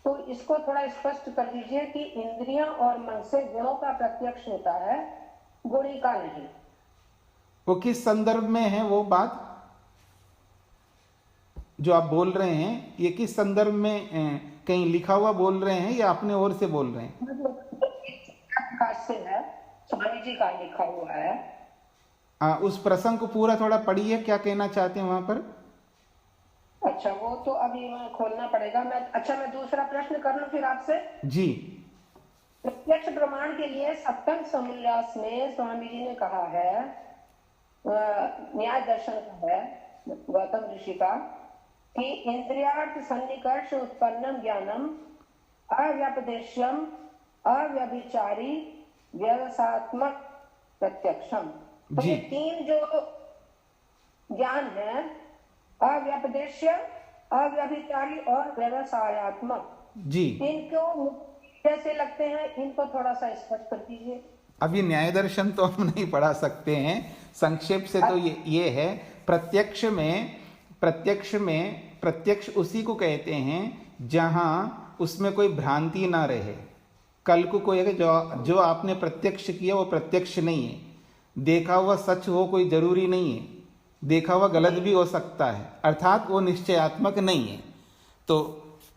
तो इसको थोड़ा स्पष्ट कर दीजिए कि इंद्रियां और मन से गुणों का प्रत्यक्ष होता है, गुणी का नहीं। वो किस संदर्भ में है वो बात जो आप बोल रहे हैं? ये किस संदर्भ में, कहीं लिखा हुआ बोल रहे हैं या अपने ओर से बोल रहे हैं? से है, स्वामी जी का लिखा हुआ है। उस प्रसंग को पूरा थोड़ा पढ़िए, क्या कहना चाहते हैं वहां पर? अच्छा, वो तो अभी मैं खोलना पड़ेगा। मैं दूसरा प्रश्न कर लूं फिर आपसे। जी। प्रत्यक्ष प्रमाण के लिए सप्तम समोल्लास में स्वामी जी ने कहा है, न्याय दर्शन का है, गौतम ऋषि का, कि इंद्रियार्थ सन्निकर्ष उत्पन्नम ज्ञानम अव्यपदेश्यम अव्यभिचारी व्यवसात्मक प्रत्यक्षम। तो ये तीन जो ज्ञान है, अव्यपदेश्य, अव्यभिचारी और व्यवसायात्मक, जी, इनको कैसे लगते हैं, इनको थोड़ा सा स्पष्ट कर दीजिए। अभी न्याय दर्शन तो हम नहीं पढ़ा सकते हैं, संक्षेप से तो ये है, प्रत्यक्ष उसी को कहते हैं जहां उसमें कोई भ्रांति ना रहे। कल को कोई जो आपने प्रत्यक्ष किया वो प्रत्यक्ष नहीं है, देखा हुआ सच हो कोई जरूरी नहीं है, देखा हुआ गलत भी हो सकता है, अर्थात वो निश्चयात्मक नहीं है। तो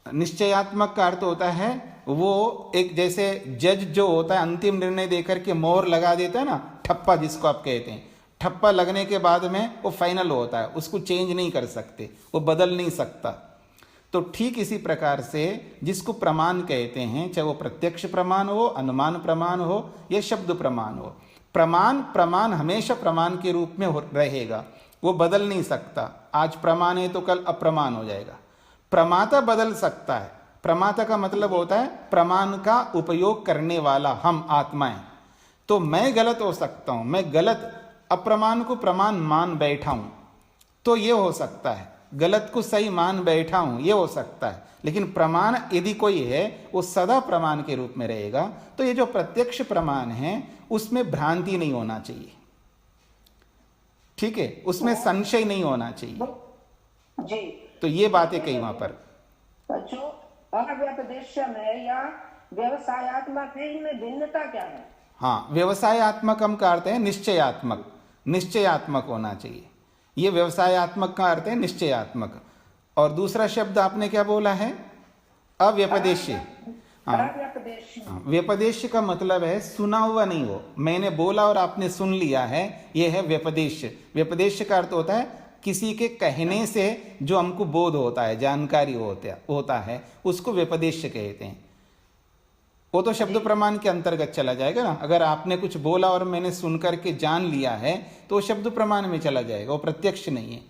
निश्चयात्मक का अर्थ होता है वो एक जैसे जज जो होता है अंतिम निर्णय देकर के मोहर लगा देता है ना, ठप्पा जिसको आप कहते हैं, ठप्पा लगने के बाद में वो फाइनल होता है, उसको चेंज नहीं कर सकते, वो बदल नहीं सकता। तो ठीक इसी प्रकार से जिसको प्रमाण कहते हैं, चाहे वो प्रत्यक्ष प्रमाण हो, अनुमान प्रमाण हो या शब्द प्रमाण हो, प्रमाण हमेशा प्रमाण के रूप में रहेगा, वो बदल नहीं सकता। आज प्रमाण है तो कल अप्रमाण हो जाएगा। प्रमाता बदल सकता है। प्रमाता का मतलब होता है प्रमाण का उपयोग करने वाला, हम आत्माएं। तो मैं गलत हो सकता हूं, मैं गलत अप्रमाण को प्रमाण मान बैठा हूं, तो ये हो सकता है, गलत को सही मान बैठा हूं, ये हो सकता है। लेकिन प्रमाण यदि कोई है वो सदा प्रमाण के रूप में रहेगा। तो ये जो प्रत्यक्ष प्रमाण है उसमें भ्रांति नहीं होना चाहिए, ठीक है, उसमें संशय नहीं होना चाहिए जी। तो ये बातें कही वहां पर। जो अव्यपदेश्यम है या व्यवसायात्मक है, इनमें भिन्नता क्या है? हाँ, व्यवसायात्मक हम का अर्थ है निश्चयात्मक होना चाहिए। ये व्यवसायात्मक का अर्थ है निश्चयात्मक। और दूसरा शब्द आपने क्या बोला है? अव्यपदेश्य। हाँ, व्यपदेश्य का मतलब है सुना हुआ नहीं हो, मैंने बोला और आपने सुन लिया है, यह है व्यपदेश्य। व्यपदेश्य का अर्थ होता है किसी के कहने से जो हमको बोध होता है, जानकारी होता है, उसको व्यपदेश्य कहते हैं। वो तो शब्द प्रमाण के अंतर्गत चला जाएगा ना। अगर आपने कुछ बोला और मैंने सुन करके जान लिया है तो वो शब्द प्रमाण में चला जाएगा, वो प्रत्यक्ष नहीं है।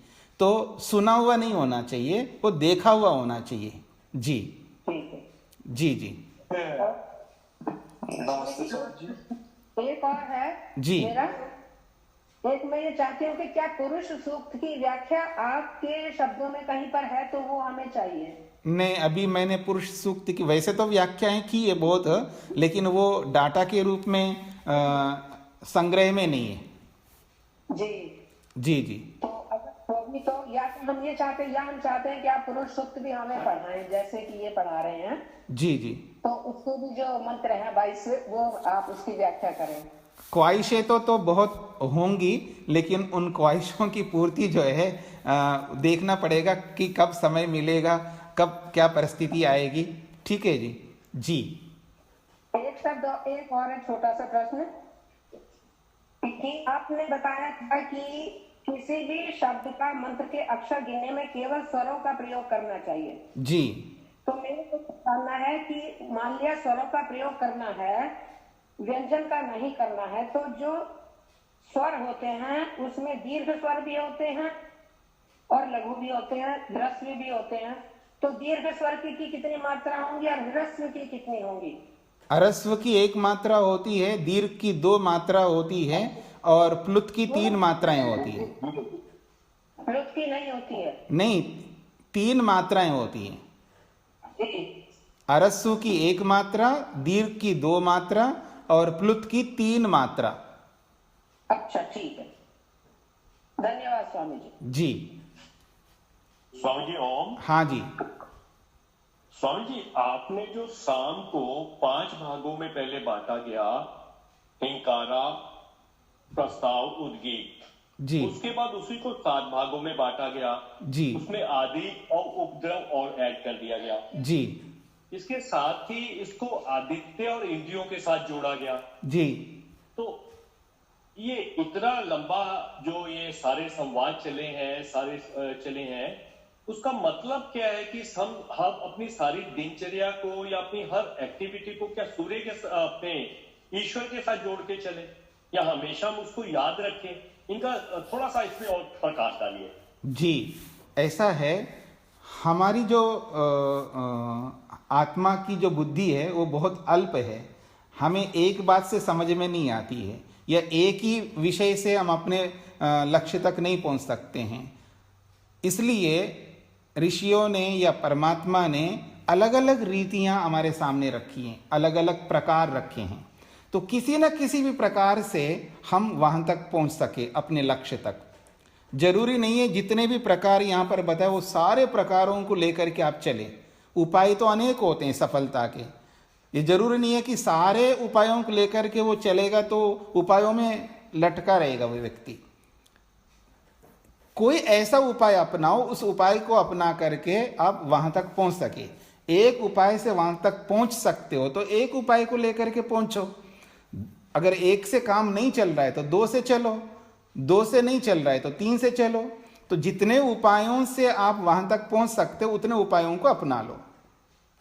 तो सुना हुआ नहीं होना चाहिए, वो देखा हुआ होना चाहिए। जी जी जी एक और है जी मेरा, एक मैं ये चाहती हूँ कि क्या पुरुष सूक्त की व्याख्या आपके शब्दों में कहीं पर है तो वो हमें चाहिए। नहीं, अभी मैंने पुरुष सूक्त की वैसे तो व्याख्याएं की है बहुत, लेकिन वो डाटा के रूप में संग्रह में नहीं है। जी जी जी। तो अगर होगी तो या तो हम ये चाहते हैं, या हम चाहते हैं कि आप पुरुष सूक्त भी हमें पढ़ाएं जैसे कि ये पढ़ा रहे हैं। जी जी। तो उसके भी जो मंत्र हैं 22 वो आप उसकी व्याख्या करें। ख्वाहिशें तो बहुत होंगी, लेकिन उन ख्वाहिशों की पूर्ति जो है देखना पड़ेगा कि कब समय मिलेगा, कब क्या परिस्थिति आएगी। ठीक है जी। जी एक शब्द, एक और है छोटा सा प्रश्न कि आपने बताया था कि किसी भी शब्द का मंत्र के अक्षर गिनने में केवल स्वरों का प्रयोग करना चाहिए जी। तो मेरे को जानना है कि मान लिया स्वरों का प्रयोग करना है, व्यंजन का नहीं करना है, तो जो स्वर होते हैं उसमें दीर्घ स्वर भी होते हैं और लघु भी होते हैं, ह्रस्व भी होते हैं। तो दीर्घ स्वर की कितनी मात्रा होंगी और ह्रस्व की कितनी होंगी? ह्रस्व की 1 मात्रा होती है, दीर्घ की 2 मात्रा होती है और प्लुत की 3 मात्राएं होती है। प्लुत की नहीं होती है? नहीं, 3 मात्राएं होती हैं। ह्रस्व की 1 मात्रा, दीर्घ की 2 मात्रा और प्लुत की 3 मात्रा। अच्छा, ठीक है, धन्यवाद स्वामी जी। जी स्वामी जी ओम। हाँ जी। स्वामी जी, आपने जो शाम को 5 भागों में पहले बांटा गया, हिंकारा, प्रस्ताव, उद्गीत जी, उसके बाद उसी को 7 भागों में बांटा गया जी, उसमें आदि और उपद्रव और ऐड कर दिया गया जी, इसके साथ ही इसको आदित्य और इंद्रियों के साथ जोड़ा गया। जी। तो ये इतना लंबा जो ये सारे संवाद चले हैं उसका मतलब क्या है कि हम अपनी सारी दिनचर्या को या अपनी हर एक्टिविटी को क्या सूर्य के अपने ईश्वर के साथ जोड़ के चले या हमेशा हम उसको याद रखें? इनका थोड़ा सा इसमें और प्रकाश डालिए। जी, ऐसा है, हमारी जो आत्मा की जो बुद्धि है वो बहुत अल्प है। हमें एक बात से समझ में नहीं आती है या एक ही विषय से हम अपने लक्ष्य तक नहीं पहुंच सकते हैं। इसलिए ऋषियों ने या परमात्मा ने अलग अलग रीतियां हमारे सामने रखी हैं, अलग अलग प्रकार रखे हैं, तो किसी न किसी भी प्रकार से हम वहां तक पहुंच सके अपने लक्ष्य तक। जरूरी नहीं है जितने भी प्रकार यहाँ पर बताए वो सारे प्रकारों को लेकर के आप चले। उपाय तो अनेक होते हैं सफलता के, ये जरूरी नहीं है कि सारे उपायों को लेकर के वो चलेगा तो उपायों में लटका रहेगा वो व्यक्ति। कोई ऐसा उपाय अपनाओ, उस उपाय को अपना करके आप वहां तक पहुंच सके। एक उपाय से वहां तक पहुंच सकते हो तो एक उपाय को लेकर के पहुंचो। अगर 1 से काम नहीं चल रहा है तो 2 से चलो, 2 से नहीं चल रहा है तो 3 से चलो। तो जितने उपायों से आप वहां तक पहुंच सकते हो उतने उपायों को अपना लो,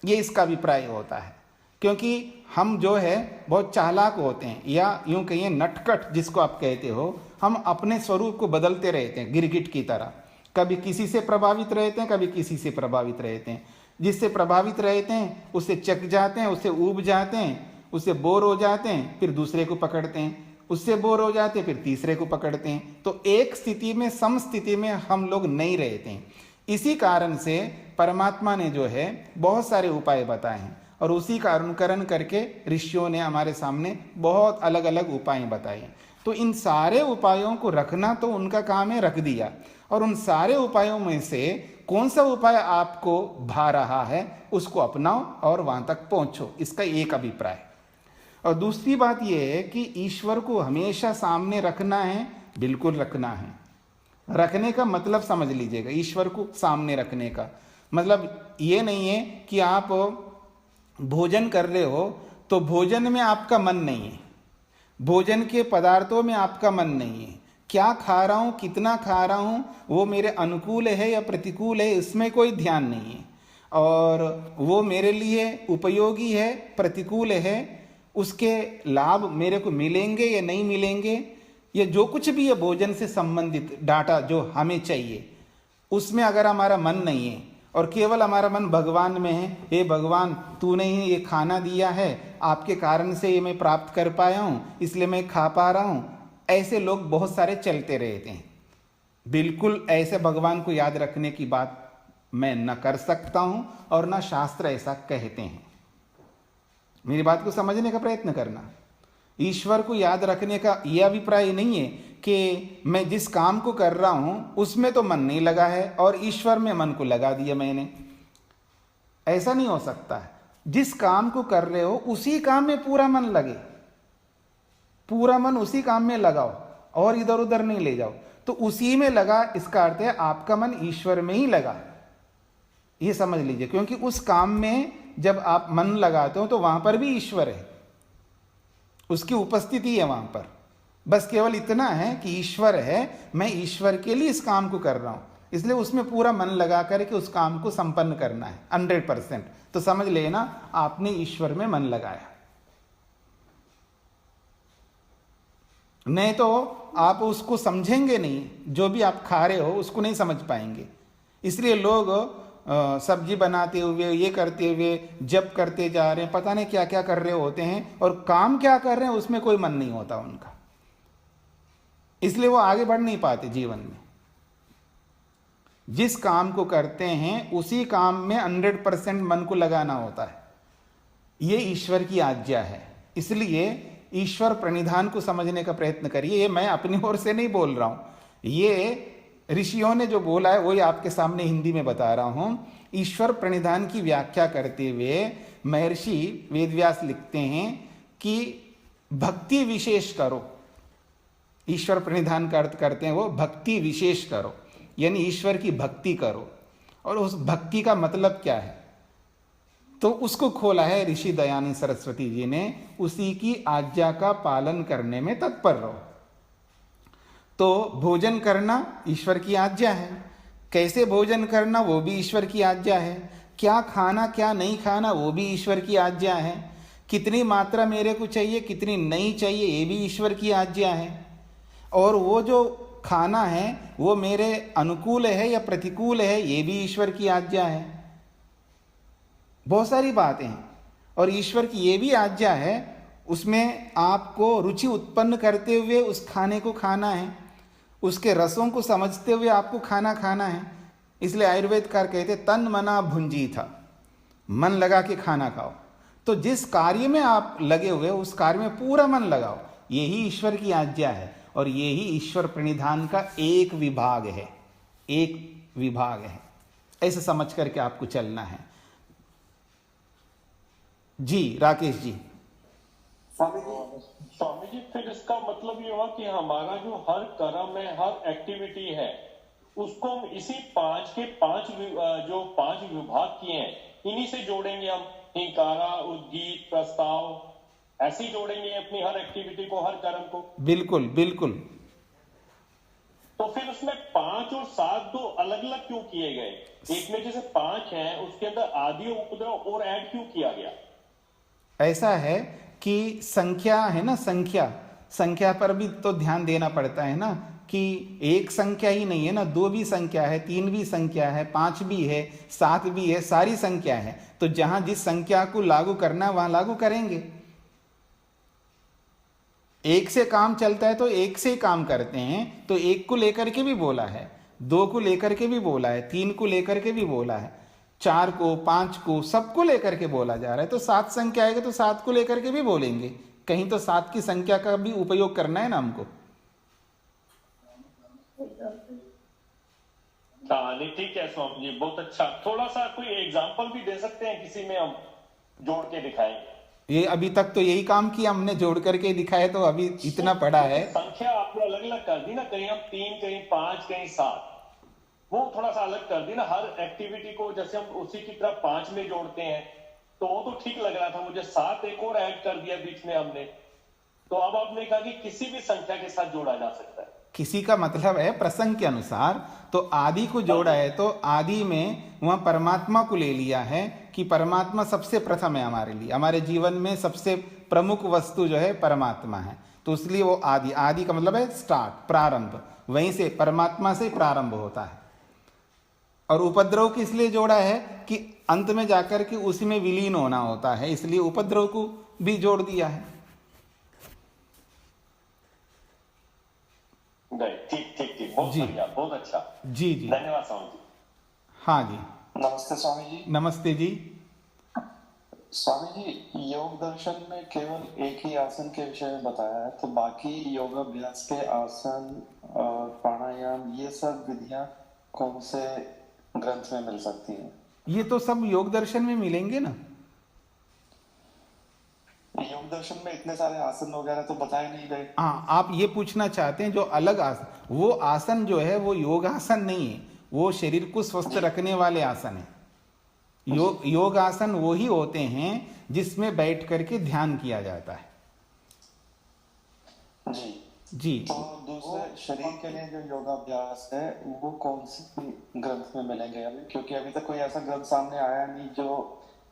ये इसका अभिप्राय होता है। क्योंकि हम जो है बहुत चालाक होते हैं, या यूं कहिए नटखट जिसको आप कहते हो, हम अपने स्वरूप को बदलते रहते हैं गिरगिट की तरह। कभी किसी से प्रभावित रहते हैं, कभी किसी से प्रभावित रहते हैं। जिससे प्रभावित रहते हैं उससे चक जाते हैं, उससे ऊब जाते हैं, उससे बोर हो जाते हैं, फिर दूसरे को पकड़ते हैं, उससे बोर हो जाते हैं, फिर तीसरे को पकड़ते हैं। तो एक स्थिति में, सम स्थिति में हम लोग नहीं रहते हैं। इसी कारण से परमात्मा ने जो है बहुत सारे उपाय बताए हैं और उसी का अनुकरण करके ऋषियों ने हमारे सामने बहुत अलग अलग उपाय बताए हैं। तो इन सारे उपायों को रखना तो उनका काम है, रख दिया। और उन सारे उपायों में से कौन सा उपाय आपको भा रहा है उसको अपनाओ और वहां तक पहुंचो, इसका एक अभिप्राय। और दूसरी बात यह है कि ईश्वर को हमेशा सामने रखना है, बिल्कुल रखना है। रखने का मतलब समझ लीजिएगा, ईश्वर को सामने रखने का मतलब ये नहीं है कि आप भोजन कर रहे हो तो भोजन में आपका मन नहीं है, भोजन के पदार्थों में आपका मन नहीं है। क्या खा रहा हूं, कितना खा रहा हूं, वो मेरे अनुकूल है या प्रतिकूल है, इसमें कोई ध्यान नहीं है। और वो मेरे लिए उपयोगी है, प्रतिकूल है, उसके लाभ मेरे को मिलेंगे या नहीं मिलेंगे, ये जो कुछ भी है भोजन से संबंधित डाटा जो हमें चाहिए, उसमें अगर हमारा मन नहीं है और केवल हमारा मन भगवान में है, हे भगवान तूने ही ये खाना दिया है, आपके कारण से ये मैं प्राप्त कर पाया हूँ, इसलिए मैं खा पा रहा हूँ, ऐसे लोग बहुत सारे चलते रहते हैं। बिल्कुल ऐसे भगवान को याद रखने की बात मैं न कर सकता हूँ और न शास्त्र ऐसा कहते हैं। मेरी बात को समझने का प्रयत्न करना। ईश्वर को याद रखने का यह अभिप्राय नहीं है कि मैं जिस काम को कर रहा हूं उसमें तो मन नहीं लगा है और ईश्वर में मन को लगा दिया मैंने, ऐसा नहीं हो सकता है। जिस काम को कर रहे हो उसी काम में पूरा मन लगे, पूरा मन उसी काम में लगाओ और इधर उधर नहीं ले जाओ। तो उसी में लगा, इसका अर्थ है आपका मन ईश्वर में ही लगा, ये समझ लीजिए। क्योंकि उस काम में जब आप मन लगाते हो तो वहां पर भी ईश्वर है, उसकी उपस्थिति है वहां पर। बस केवल इतना है कि ईश्वर है, मैं ईश्वर के लिए इस काम को कर रहा हूं, इसलिए उसमें पूरा मन लगा करके उस काम को संपन्न करना है 100%। तो समझ लेना आपने ईश्वर में मन लगाया। नहीं तो आप उसको समझेंगे नहीं, जो भी आप खा रहे हो उसको नहीं समझ पाएंगे। इसलिए लोग सब्जी बनाते हुए, ये करते हुए, जप करते जा रहे हैं, पता नहीं क्या क्या कर रहे होते हैं, और काम क्या कर रहे हैं उसमें कोई मन नहीं होता उनका, इसलिए वो आगे बढ़ नहीं पाते जीवन में। जिस काम को करते हैं उसी काम में 100% मन को लगाना होता है। ये ईश्वर की आज्ञा है। इसलिए ईश्वर प्रणिधान को समझने का प्रयत्न करिए। ये मैं अपनी ओर से नहीं बोल रहा हूं, ये ऋषियों ने जो बोला है वही आपके सामने हिंदी में बता रहा हूं। ईश्वर प्रणिधान की व्याख्या करते हुए महर्षि वेदव्यास लिखते हैं कि भक्ति विशेष करो। ईश्वर प्रणिधान का अर्थ करते हैं वो भक्ति विशेष करो, यानी ईश्वर की भक्ति करो। और उस भक्ति का मतलब क्या है, तो उसको खोला है ऋषि दयानंद सरस्वती जी ने। उसी की आज्ञा का पालन करने में तत्पर रहो। तो भोजन करना ईश्वर की आज्ञा है, कैसे भोजन करना वो भी ईश्वर की आज्ञा है, क्या खाना क्या नहीं खाना वो भी ईश्वर की आज्ञा है, कितनी मात्रा मेरे को चाहिए कितनी नहीं चाहिए ये भी ईश्वर की आज्ञा है, और वो जो खाना है वो मेरे अनुकूल है या प्रतिकूल है ये भी ईश्वर की आज्ञा है। बहुत सारी बातें हैं। और ईश्वर की ये भी आज्ञा है, उसमें आपको रुचि उत्पन्न करते हुए उस खाने को खाना है, उसके रसों को समझते हुए आपको खाना खाना है। इसलिए आयुर्वेदकार कहते तन मना भुंजी था, मन लगा के खाना खाओ। तो जिस कार्य में आप लगे हुए उस कार्य में पूरा मन लगाओ, यही ईश्वर की आज्ञा है। और यही ईश्वर प्रणिधान का एक विभाग है, एक विभाग है। ऐसे समझ करके आपको चलना है। जी राकेश जी। स्वामी जी, फिर इसका मतलब ये हुआ कि हमारा जो हर कर्म है, हर एक्टिविटी है, उसको हम इसी जो पांच विभाग किए हैं इन्हीं से जोड़ेंगे हम। हिंकारा, उद्गीत, प्रस्ताव, ऐसे ही जोड़ेंगे अपनी हर एक्टिविटी को, हर कर्म को। बिल्कुल बिल्कुल। तो फिर उसमें 5 और 7 दो अलग अलग क्यों किए गए? एक में जैसे 5 है उसके अंदर आदि और उपद्रव और ऐड क्यों किया गया? ऐसा है कि संख्या है ना, संख्या पर भी तो ध्यान देना पड़ता है ना, कि एक संख्या ही नहीं है ना, 2 भी संख्या है, 3 भी संख्या है, 5 भी है, 7 भी है, सारी संख्या है। तो जहां जिस संख्या को लागू करना है वहां लागू करेंगे। एक से काम चलता है तो एक से ही काम करते हैं। तो एक को लेकर के भी बोला है, 2 को लेकर के भी बोला है, 3 को लेकर के भी बोला है, 4 को, 5 को, सबको लेकर के बोला जा रहा है। तो 7 संख्या आएगा तो 7 को लेकर के भी बोलेंगे। कहीं तो 7 की संख्या का भी उपयोग करना है ना हमको। नहीं ठीक है स्वामी जी, बहुत अच्छा। थोड़ा सा कोई एग्जांपल भी दे सकते हैं किसी में, हम जोड़ के दिखाएंगे। ये अभी तक तो यही काम किया हमने, जोड़ करके दिखाया। तो अभी इतना पड़ा है। संख्या आपने अलग अलग कर दी ना, कहीं हम 3, कहीं 5, कहीं 7, वो थोड़ा सा अलग कर दी ना। हर एक्टिविटी को जैसे हम उसी की तरफ 5 में जोड़ते हैं तो वो तो ठीक लग रहा था मुझे। 7 एक और ऐड कर दिया बीच में हमने। तो अब आपने कहा कि किसी भी संख्या के साथ जोड़ा जा सकता है। किसी का मतलब है प्रसंग के अनुसार। तो आदि को जोड़ा है तो आदि में वहां परमात्मा को ले लिया है कि परमात्मा सबसे प्रथम है हमारे लिए। हमारे जीवन में सबसे प्रमुख वस्तु जो है परमात्मा है। तो इसलिए वो आदि का मतलब है स्टार्ट, प्रारंभ। वहीं से परमात्मा से प्रारंभ होता है। और उपद्रव को इसलिए जोड़ा है कि अंत में जाकर के उसी में विलीन होना होता है, इसलिए उपद्रव को भी जोड़ दिया है। ठीक, बहुत बढ़िया, बहुत अच्छा। जी जी, धन्यवाद स्वामी जी। हाँ जी, नमस्ते स्वामी जी। नमस्ते जी। स्वामी जी, योग दर्शन में केवल एक ही आसन के विषय में बताया है, तो बाकी योगाभ्यास के आसन और प्राणायाम ये सब विधियां कौन से ग्रंथ में मिल सकती हैं? ये तो सब योग दर्शन में मिलेंगे ना। योग दर्शन में इतने सारे आसन वगैरह तो बताए नहीं गए। हाँ, आप ये पूछना चाहते हैं जो अलग आसन, वो आसन जो है वो योगासन नहीं है, वो शरीर को स्वस्थ रखने वाले आसन है। योग आसन वो ही होते हैं जिसमें बैठ करके ध्यान किया जाता है। जी जी। तो दूसरे शरीर के लिए जो योगाभ्यास है वो कौन से ग्रंथ में मिलेंगे अभी, क्योंकि अभी तक कोई ऐसा ग्रंथ सामने आया नहीं जो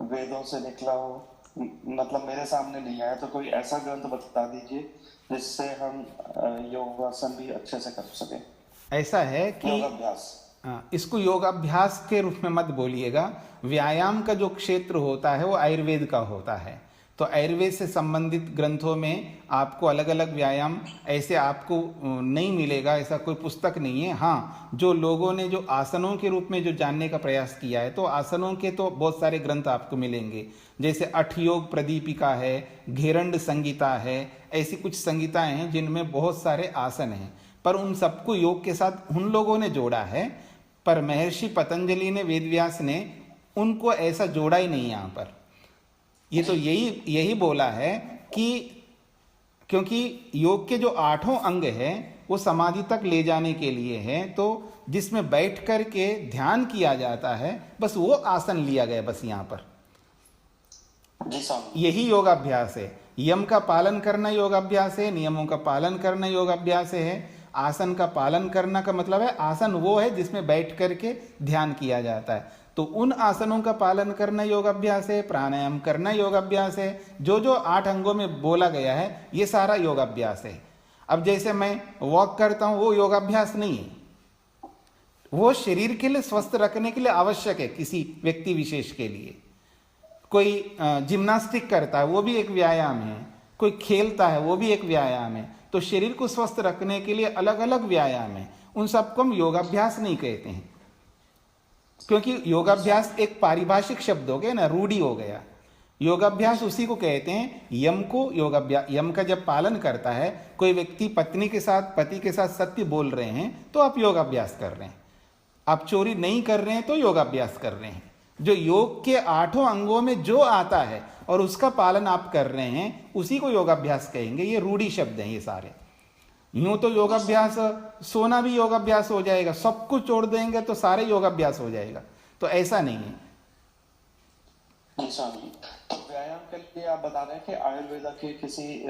वेदों से निकला हो, मतलब मेरे सामने नहीं आया, तो कोई ऐसा ग्रंथ बता दीजिए जिससे हम योगासन भी अच्छे से कर सके। ऐसा है कि योगाभ्यास, इसको योगाभ्यास के रूप में मत बोलिएगा। व्यायाम का जो क्षेत्र होता है वो आयुर्वेद का होता है, तो आयुर्वेद से संबंधित ग्रंथों में आपको अलग अलग व्यायाम ऐसे आपको नहीं मिलेगा, ऐसा कोई पुस्तक नहीं है। हाँ, जो लोगों ने जो आसनों के रूप में जो जानने का प्रयास किया है, तो आसनों के तो बहुत सारे ग्रंथ आपको मिलेंगे, जैसे अठ योग प्रदीपिका है, घेरंड संगीता है, ऐसी कुछ संगीताएं हैं जिनमें बहुत सारे आसन हैं, पर उन सबको योग के साथ उन लोगों ने जोड़ा है, पर महर्षि पतंजलि ने, वेदव्यास ने उनको ऐसा जोड़ा ही नहीं यहाँ पर। ये तो यही बोला है कि क्योंकि योग के जो 8 अंग हैं वो समाधि तक ले जाने के लिए हैं, तो जिसमें बैठ कर के ध्यान किया जाता है, बस वो आसन लिया गया बस यहाँ पर। यही योगाभ्यास है। यम का पालन करना योगाभ्यास है, नियमों का पालन करना योगाभ्यास है। आसन का पालन करना का मतलब है आसन वो है जिसमें बैठ करके ध्यान किया जाता है, तो उन आसनों का पालन करना योगाभ्यास है। प्राणायाम करना योगाभ्यास है। जो जो 8 अंगों में बोला गया है ये सारा योगाभ्यास है। अब जैसे मैं वॉक करता हूँ वो योगाभ्यास नहीं है, वो शरीर के लिए स्वस्थ रखने के लिए आवश्यक है किसी व्यक्ति विशेष के लिए। कोई जिम्नास्टिक करता है वो भी एक व्यायाम है, कोई खेलता है वो भी एक व्यायाम है। तो शरीर को स्वस्थ रखने के लिए अलग अलग व्यायाम है, उन सबको हम योगाभ्यास नहीं कहते हैं, क्योंकि योगाभ्यास एक पारिभाषिक शब्द हो गया ना, रूढ़ी हो गया। योगाभ्यास उसी को कहते हैं, यम को योगाभ्यास। यम का जब पालन करता है कोई व्यक्ति, पत्नी के साथ, पति के साथ सत्य बोल रहे हैं तो आप योगाभ्यास कर रहे हैं। आप चोरी नहीं कर रहे हैं तो योगाभ्यास कर रहे हैं। जो योग के 8 अंगों में जो आता है और उसका पालन आप कर रहे हैं उसी को योगाभ्यास कहेंगे। ये रूढ़ी शब्द हैं ये सारे। यूं तो योगाभ्यास, सोना भी योगाभ्यास हो जाएगा, सब कुछ छोड़ देंगे तो सारे योगाभ्यास हो जाएगा, तो ऐसा नहीं है। जी स्वामी, तो व्यायाम के लिए आप बता रहे हैं कि आयुर्वेदा के किसी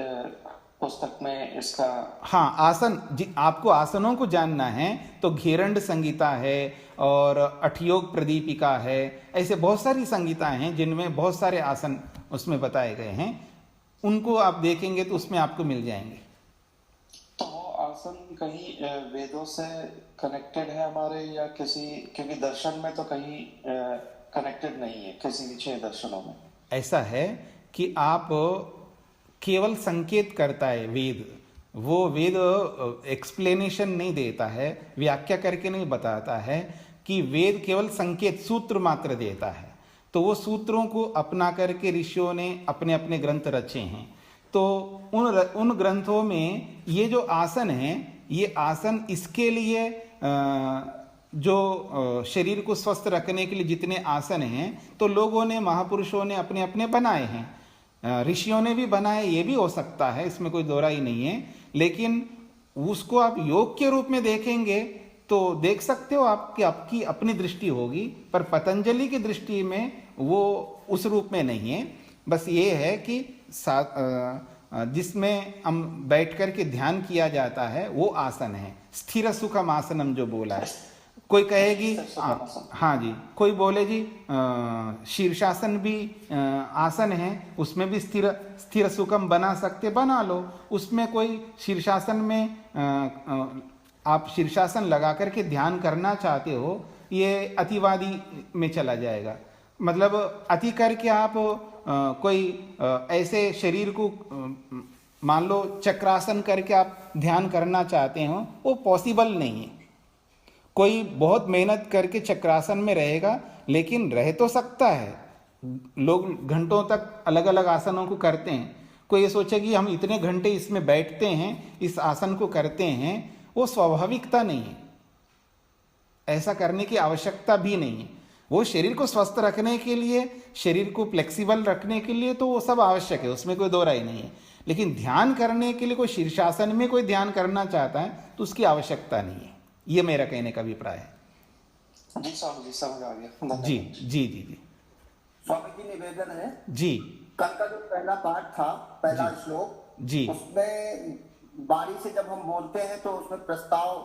पुस्तक में इसका, हाँ, आसन आपको आसनों को जानना है तो घेरंड संगीता है और अठयोग प्रदीपिका है, ऐसे बहुत सारी संगीताएं हैं जिनमें बहुत सारे आसन उसमें बताए गए हैं। उनको आप देखेंगे तो उसमें आपको मिल जाएंगे। तो आसन कहीं वेदों से कनेक्टेड है हमारे या किसी, क्योंकि दर्शन में तो कहीं कनेक्टेड नहीं है किसी विषय दर्शनों में। ऐसा है कि आप केवल संकेत करता है वेद, वो वेद एक्सप्लेनेशन नहीं देता है, व्याख्या करके नहीं बताता है, कि वेद केवल संकेत सूत्र मात्र देता है। तो वो सूत्रों को अपना करके ऋषियों ने अपने अपने ग्रंथ रचे हैं। तो उन ग्रंथों में ये जो आसन हैं, ये आसन इसके लिए जो शरीर को स्वस्थ रखने के लिए जितने आसन हैं तो लोगों ने, महापुरुषों ने अपने अपने बनाए हैं, ऋषियों ने भी बनाए, ये भी हो सकता है, इसमें कोई दोहराई नहीं है। लेकिन उसको आप योग के रूप में देखेंगे तो देख सकते हो, आपकी अपनी दृष्टि होगी, पर पतंजलि की दृष्टि में वो उस रूप में नहीं है। बस ये है कि जिसमें हम बैठ कर के ध्यान किया जाता है वो आसन है। स्थिर सुखम आसनम जो बोला है, कोई कहेगी हाँ जी, कोई बोले जी शीर्षासन भी आसन है, उसमें भी स्थिर सुखम बना सकते, बना लो। उसमें कोई शीर्षासन में आप शीर्षासन लगा करके ध्यान करना चाहते हो, ये अतिवादी में चला जाएगा। मतलब अति करके आप कोई ऐसे शरीर को मान लो चक्रासन करके आप ध्यान करना चाहते हो, वो पॉसिबल नहीं है। कोई बहुत मेहनत करके चक्रासन में रहेगा, लेकिन रह तो सकता है। लोग घंटों तक अलग अलग आसनों को करते हैं। कोई ये सोचे कि हम इतने घंटे इसमें बैठते हैं, इस आसन को करते हैं, वो स्वाभाविकता नहीं है। ऐसा करने की आवश्यकता भी नहीं है। वो शरीर को स्वस्थ रखने के लिए, शरीर को फ्लेक्सिबल रखने के लिए तो वो सब आवश्यक है, उसमें कोई दो राय नहीं है। लेकिन ध्यान करने के लिए कोई शीर्षासन में कोई ध्यान करना चाहता है तो उसकी आवश्यकता नहीं है। ये मेरा कहने का अभिप्राय है। जी स्वामी जी, समझ आ गया। जी जी जी जी स्वामी जी, निवेदन है जी। कल का जो पहला पाठ था, पहला श्लोक, जी, उसमें बारी से जब हम बोलते हैं तो उसमें प्रस्ताव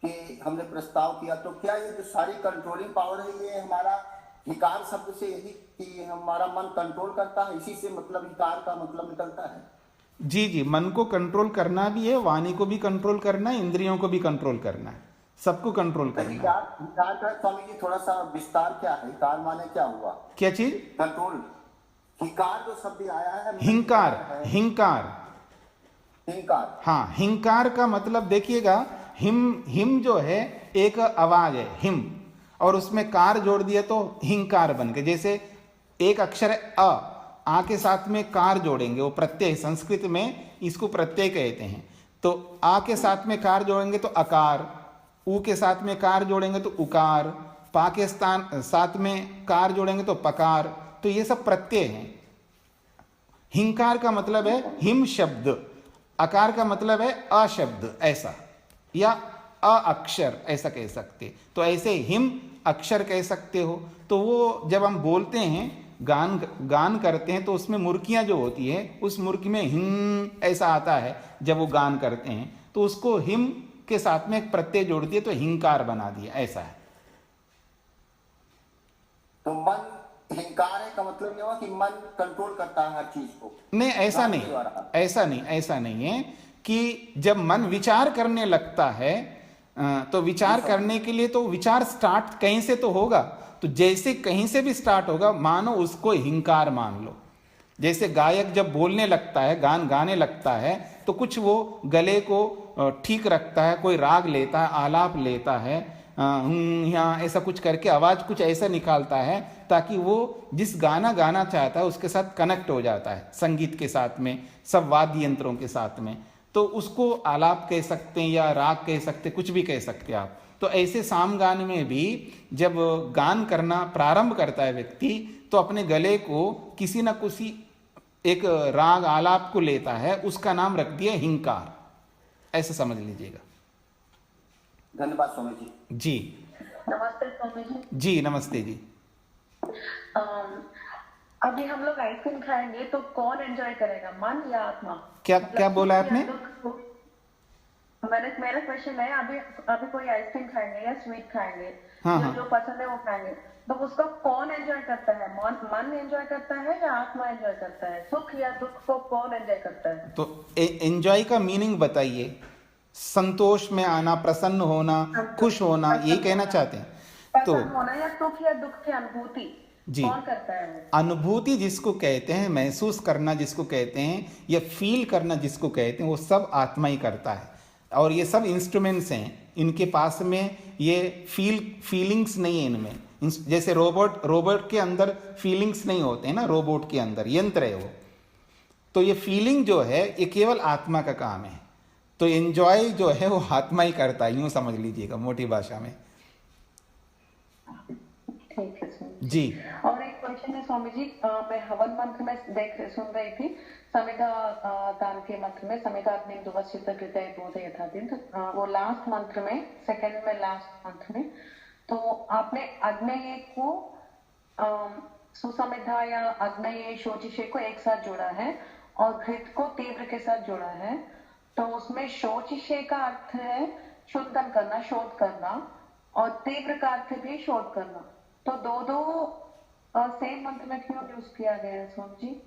के हमने प्रस्ताव किया, तो क्या ये जो सारी कंट्रोलिंग पावर है ये हमारा हिकार शब्द से यही कि हमारा मन कंट्रोल करता है, इसी से मतलब हिकार का मतलब निकलता है? जी जी, मन को कंट्रोल करना भी है, वाणी को भी कंट्रोल करना है, इंद्रियों को भी कंट्रोल करना है, सबको कंट्रोल करना है। हिकार का स्वामी जी थोड़ा सा विस्तार क्या है? हिकार माने क्या हुआ? क्या चीज? कंट्रोल। हिकार जो शब्द आया है, हिंकार, हिंकार, हिंकार। हाँ, हिंकार का मतलब देखिएगा, हिम जो है एक आवाज है, हिम, और उसमें कार जोड़ दिया तो हिंकार बन गए। जैसे एक अक्षर है आ के साथ में कार जोड़ेंगे, वो प्रत्यय, संस्कृत में इसको प्रत्यय कहते हैं। तो आ के साथ में कार जोड़ेंगे तो अकार, ऊ के साथ में कार जोड़ेंगे तो उकार, पा के साथ में कार जोड़ेंगे तो पकार। तो ये सब प्रत्यय हैं। हिंकार का मतलब है हिम शब्द, अकार का मतलब है अशब्द, ऐसा, या अ अक्षर ऐसा कह सकते। तो ऐसे हिम अक्षर कह सकते हो। तो वो जब हम बोलते हैं, गान करते हैं, तो उसमें मुर्कियां जो होती है, उस मुर्की में हिम ऐसा आता है जब वो गान करते हैं, तो उसको हिम के साथ में एक प्रत्यय जोड़ दिए तो हिंकार बना दिया, ऐसा है। तो मन हिंकार है का मतलब ये हुआ कि मन कंट्रोल करता है हर चीज को? नहीं, ऐसा नहीं, ऐसा नहीं है कि जब मन विचार करने लगता है तो विचार करने के लिए तो विचार स्टार्ट कहीं से तो होगा। तो जैसे कहीं से भी स्टार्ट होगा, मानो उसको हिंकार मान लो। जैसे गायक जब बोलने लगता है, गान गाने लगता है, तो कुछ वो गले को ठीक रखता है, कोई राग लेता है, आलाप लेता है, यहाँ ऐसा कुछ करके आवाज कुछ ऐसा निकालता है ताकि वो जिस गाना गाना चाहता है उसके साथ कनेक्ट हो जाता है, संगीत के साथ में, सब वाद्य यंत्रों के साथ में। तो उसको आलाप कह सकते हैं या राग कह सकते, कुछ भी कह सकते हैं आप। तो ऐसे साम गान में भी जब गान करना प्रारंभ करता है व्यक्ति, तो अपने गले को किसी न किसी एक राग आलाप को लेता है, उसका नाम रख दिया हिंकार, ऐसा समझ लीजिएगा। धन्यवाद स्वामी जी। जी नमस्ते स्वामी जी। जी नमस्ते जी। अभी हम लोग आइसक्रीम खाएंगे तो कौन एंजॉय करेगा, मन या आत्मा? क्या बोला आपने? मेरा क्वेश्चन है, अभी कोई आइसक्रीम खाएंगे या स्वीट खाएंगे, हाँ। जो पसंद है वो खाएंगे, तो उसको कौन एंजॉय करता है? मन एंजॉय करता है या आत्मा एंजॉय करता है? सुख या दुख को कौन एंजॉय करता है? तो एंजॉय का मीनिंग बताइए। संतोष में आना, प्रसन्न होना, खुश होना, यही कहना चाहते हैं? तो होना या सुख या दुख की अनुभूति जी, कौन करता है? अनुभूति जिसको कहते हैं, महसूस करना जिसको कहते हैं, या फील करना जिसको कहते हैं, वो सब आत्मा ही करता है। और ये सब इंस्ट्रूमेंट्स हैं, इनके पास में ये फीलिंग्स नहीं है इनमें। जैसे रोबोट के अंदर फीलिंग्स नहीं होते हैं ना, रोबोट के अंदर यंत्र है वो। तो ये फीलिंग जो है ये केवल आत्मा का काम है। तो एंजॉय जो है वो आत्मा ही करता है, यूं समझ लीजिएगा मोटी भाषा में। ठीक है जी। और एक क्वेश्चन है स्वामी जी, मैं हवन मंत्र में सुन रही थी, समिधा दान के मंत्र में, समिधाग्नि दुवसित कृतय बोधे यथा दिन, वो लास्ट मंत्र में, सेकंड में लास्ट मंत्र में, तो आपने अग्नये को सुसमिधा या अग्नये शोचिषे को एक साथ जोड़ा है और घृत को तीव्र के साथ जोड़ा है। तो उसमें शोचिषे का अर्थ है शुद्धन करना, शोध करना, और तीव्र का अर्थ भी शोध करना। तो दो सेम मंत्र में क्यों यूज किया गया है स्वामी जी?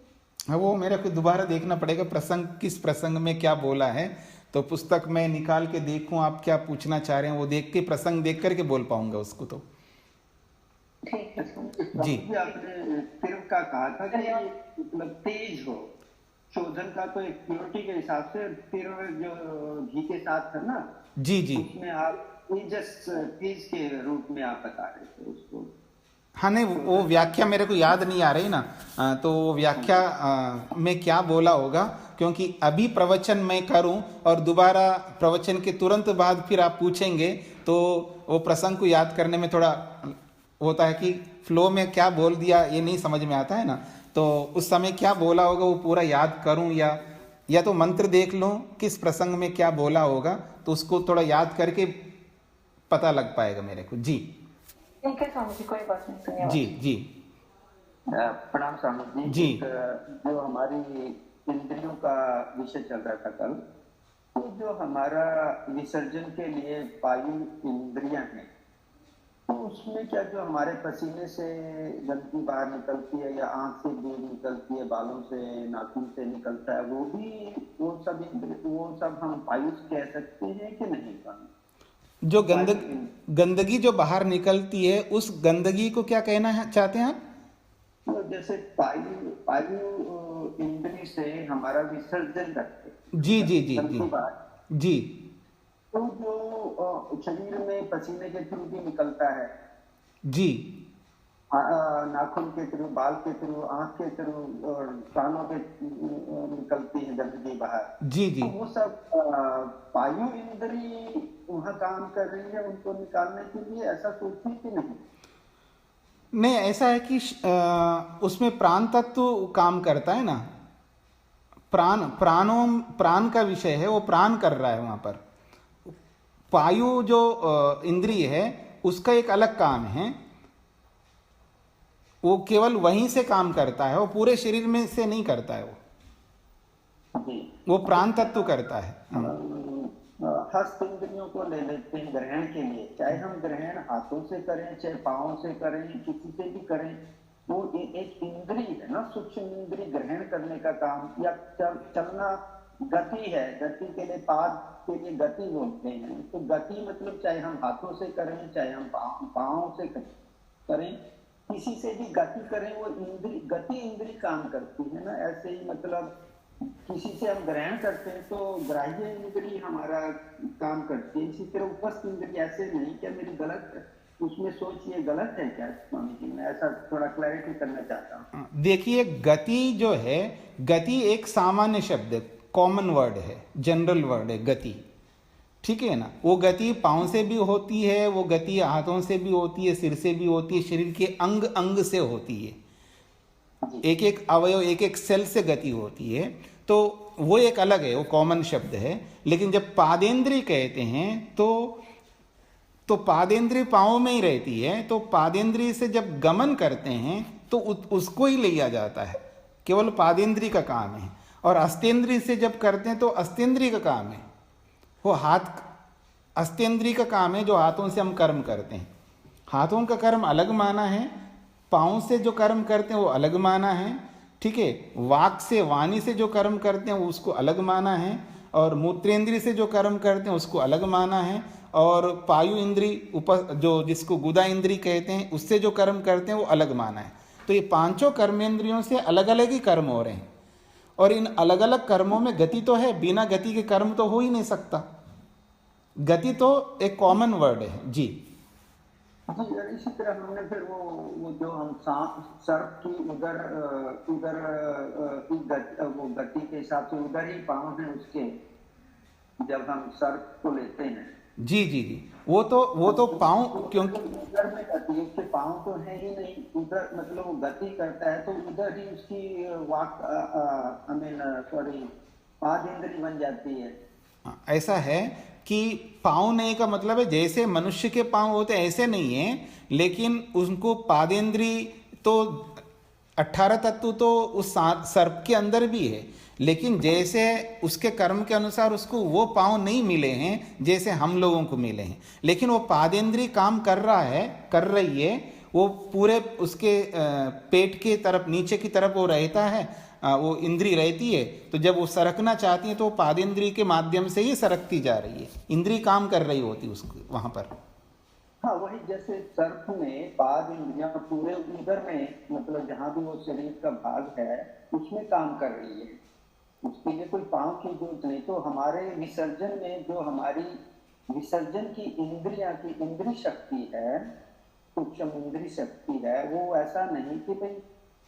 वो मेरे को दोबारा देखना पड़ेगा, प्रसंग किस प्रसंग में क्या बोला है। तो पुस्तक में निकाल के देखूं आप क्या पूछना चाह रहे हैं, वो देख के, प्रसंग देख करके बोल पाऊंगा उसको। तो ठीक है जी। आपने तीव्र का कहा था कि मतलब तेज हो, शोधन का तो एक प्योरिटी के हिसाब से तीव्र जो घी के साथ है ना, जी जी, उसमें आप तेज के रूप में आप बता रहे थे उसको। हाँ नहीं, वो व्याख्या मेरे को याद नहीं आ रही ना, तो वो व्याख्या में क्या बोला होगा, क्योंकि अभी प्रवचन मैं करूं और दोबारा प्रवचन के तुरंत बाद फिर आप पूछेंगे, तो वो प्रसंग को याद करने में थोड़ा होता है कि फ्लो में क्या बोल दिया ये नहीं समझ में आता है ना। तो उस समय क्या बोला होगा वो पूरा याद करूं, या तो मंत्र देख लूं किस प्रसंग में क्या बोला होगा, तो उसको थोड़ा याद करके पता लग पाएगा मेरे को। जी ठीक है स्वामी जी, कोई बात नहीं। जी जी, प्रणाम स्वामी जी। जी। जो हमारी इंद्रियों का विषय चल रहा था कल, जो हमारा विसर्जन के लिए वायु इंद्रियां हैं, तो उसमें क्या जो हमारे पसीने से गंदगी बाहर निकलती है या आंख से दूध निकलती है, बालों से, नाखून से निकलता है, वो सब हम वायु कह सकते हैं कि नहीं? जो गंदगी जो बाहर निकलती है, उस गंदगी को क्या कहना चाहते हैं आप? तो जैसे वायु इंद्री से हमारा विसर्जन करते हैं। जी जी जी जी जी। तो जो शरीर में पसीने के थ्रू भी निकलता है जी, नाखून के थ्रू, बाल के थ्रू, आंख के थ्रू और कानों के निकलती है गंदगी बाहर। जी जी। तो वो सब वायु इंद्री वहाँ काम कर रही है उनको निकालने के लिए, ऐसा सोचिए कि नहीं? नहीं, ऐसा है कि उसमें प्राण तत्व काम करता है ना। प्राण का विषय है, वो प्राण कर रहा है वहां पर। वायु जो इंद्रिय है उसका एक अलग काम है, वो केवल वहीं से काम करता है, वो पूरे शरीर में से नहीं करता है, वो प्राण तत्व करता है। हस्त इंद्रियों को ले लेते हैं ग्रहण के लिए, चाहे हम ग्रहण हाथों से करें, चाहे पांवों से करें, किसी से भी करें, वो एक इंद्री है ना, सूक्ष्म इंद्री ग्रहण करने का काम। या चलना गति है, गति के लिए पाद के लिए गति बोलते हैं। तो गति मतलब चाहे हम हाथों से करें, चाहे हम पांवों से करें, किसी से भी गति करें, वो इंद्री, गति इंद्री काम करती है ना। ऐसे ही मतलब किसी से हम ग्रहण करते हैं तो ग्राह्य इंद्री हमारा काम करती है। इसी तरह उपस्थ इंद्री ऐसे नहीं, क्या मेरी गलत उसमें सोच ये गलत है क्या स्वामी जी? मैं ऐसा थोड़ा क्लैरिटी करना चाहता हूँ। देखिए, गति जो है, गति एक सामान्य शब्द, कॉमन वर्ड है, जनरल वर्ड है गति, ठीक है ना। वो गति पाँव से भी होती है, वो गति हाथों से भी होती है, सिर से भी होती है, शरीर के अंग अंग से होती है, एक एक अवयव, एक एक सेल से गति होती है। तो वो एक अलग है, वो कॉमन शब्द है। लेकिन जब पादेंद्री कहते हैं तो पादेंद्री पाँव में ही रहती है, तो पादेंद्री से जब गमन करते हैं तो उसको ही लिया जाता है, केवल पादेंद्री का काम है। और अस्तेंद्री से जब करते हैं तो अस्तेंद्री का काम है, वो हाथ अस्तेंद्री का काम है, जो हाथों से हम कर्म करते हैं। हाथों का कर्म अलग माना है, पाँव से जो कर्म करते हैं वो अलग माना है, ठीक है। वाक से, वाणी से जो कर्म करते हैं उसको अलग माना है, और मूत्रेंद्री से जो कर्म करते हैं उसको अलग माना है, और पायु इंद्री जो जिसको गुदा इंद्री कहते हैं उससे जो कर्म करते हैं वो अलग माना है। तो ये पांचों कर्मेंद्रियों से अलग अलग ही कर्म हो रहे हैं, और इन अलग अलग कर्मों में गति तो है, बिना गति के कर्म तो हो ही नहीं सकता। गति तो एक कॉमन वर्ड है जी। इसी तरह हमने फिर वो जो हम सर्प की उधर वो गति के हिसाब से उधर ही पाँव है उसके, जब हम सर्प को लेते हैं। जी जी जी, वो तो पाँव, क्योंकि उधर में गति, उसके पाँव तो है ही नहीं, उधर मतलब वो गति करता है तो उधर ही उसकी वाक पाद इंद्री बन जाती है। ऐसा है कि पाँव नहीं का मतलब है जैसे मनुष्य के पाँव होते ऐसे नहीं है, लेकिन उनको पादेंद्री तो 18 तत्व तो उस सर्प के अंदर भी है, लेकिन जैसे उसके कर्म के अनुसार उसको वो पाँव नहीं मिले हैं जैसे हम लोगों को मिले हैं। लेकिन वो पादेंद्री काम कर रही है, वो पूरे उसके पेट के तरफ, नीचे की तरफ वो रहता है, वो इंद्री रहती है। तो जब वो सरकना चाहती है तो पादेंद्री के माध्यम से ही सरकती जा रही है, इंद्री काम कर रही होती उसको वहां पर। हाँ, वही जैसे सर्प में पाद इंद्रियां पूरे उधर में, मतलब जहां भी वो शरीर का भाग है उसमें काम कर रही है, उसके लिए कोई पाँव की जरूरत नहीं। तो हमारे विसर्जन में जो हमारी विसर्जन की इंद्रियां की इंद्री शक्ति है, सूक्ष्म इंद्री शक्ति है, वो ऐसा नहीं कि भाई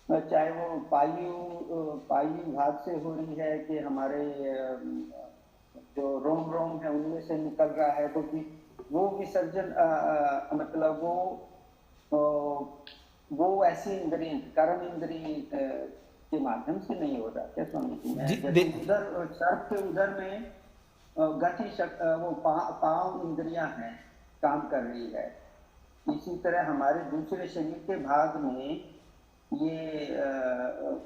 चाहे वो पायु भाग से हो रही है कि हमारे जो रोम है उनमें से निकल रहा है, तो कि वो विसर्जन मतलब वो ऐसी इंद्री, कर्म इंद्री के माध्यम से नहीं हो रहा क्या स्वामी जी? उधर सर्प के उधर में गति वो पांव इंद्रियां हैं, काम कर रही है। इसी तरह हमारे दूसरे शरीर के भाग में ये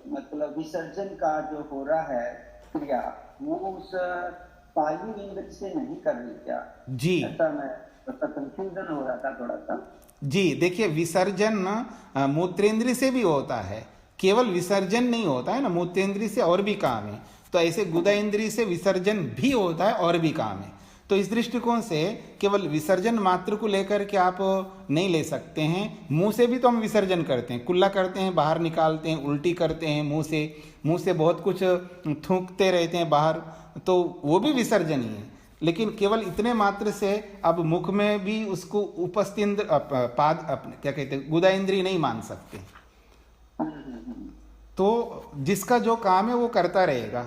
मतलब विसर्जन का जो हो रहा है क्रिया, वो उस पायु इंद्र से नहीं कर रही क्या? जी ऐसा मैं कंफ्यूजन हो रहा था थोड़ा सा। जी, देखिए विसर्जन मूत्रेंद्र से भी होता है, केवल विसर्जन नहीं होता है ना, मूत्रेंद्र से और भी काम है। तो ऐसे गुदा इंद्री से विसर्जन भी होता है और भी काम है। तो इस दृष्टिकोण से केवल विसर्जन मात्र को लेकर के आप नहीं ले सकते हैं। मुंह से भी तो हम विसर्जन करते हैं, कुल्ला करते हैं, बाहर निकालते हैं, उल्टी करते हैं, मुंह से बहुत कुछ थूकते रहते हैं बाहर, तो वो भी विसर्जन ही है। लेकिन केवल इतने मात्र से अब मुख में भी उसको उपस्थित पाद अपने क्या कहते हैं गुदा इंद्री नहीं मान सकते। तो जिसका जो काम है वो करता रहेगा,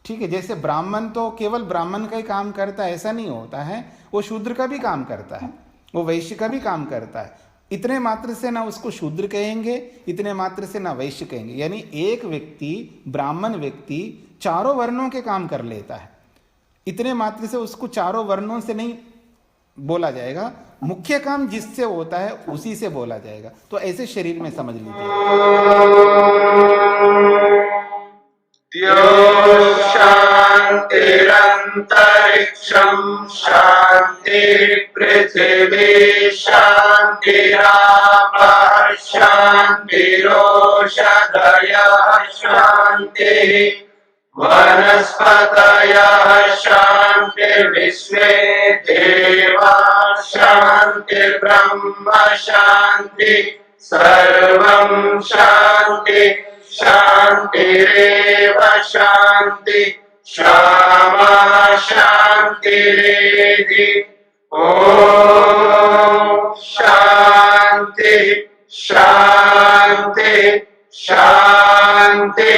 ठीक है। जैसे ब्राह्मण तो केवल ब्राह्मण का ही काम करता है ऐसा नहीं होता है, वो शूद्र का भी काम करता है, वो वैश्य का भी काम करता है। इतने मात्र से ना उसको शूद्र कहेंगे, इतने मात्र से ना वैश्य कहेंगे। यानी एक व्यक्ति ब्राह्मण व्यक्ति चारों वर्णों के काम कर लेता है, इतने मात्र से उसको चारों वर्णों से नहीं बोला जाएगा। मुख्य काम जिससे होता है उसी से बोला जाएगा। तो ऐसे शरीर में समझ लीजिए। शांतिरंतरिक्षं शांति पृथिवी शांतिरापः शांतिरोषधयः शांति वनस्पतयः शांतिर्विश्वे देवाः शांतिर्ब्रह्म शांति सर्वं शांति शांतिरेव शांति क्षमा शांतिरेधि। ओम शांति शांति शांति।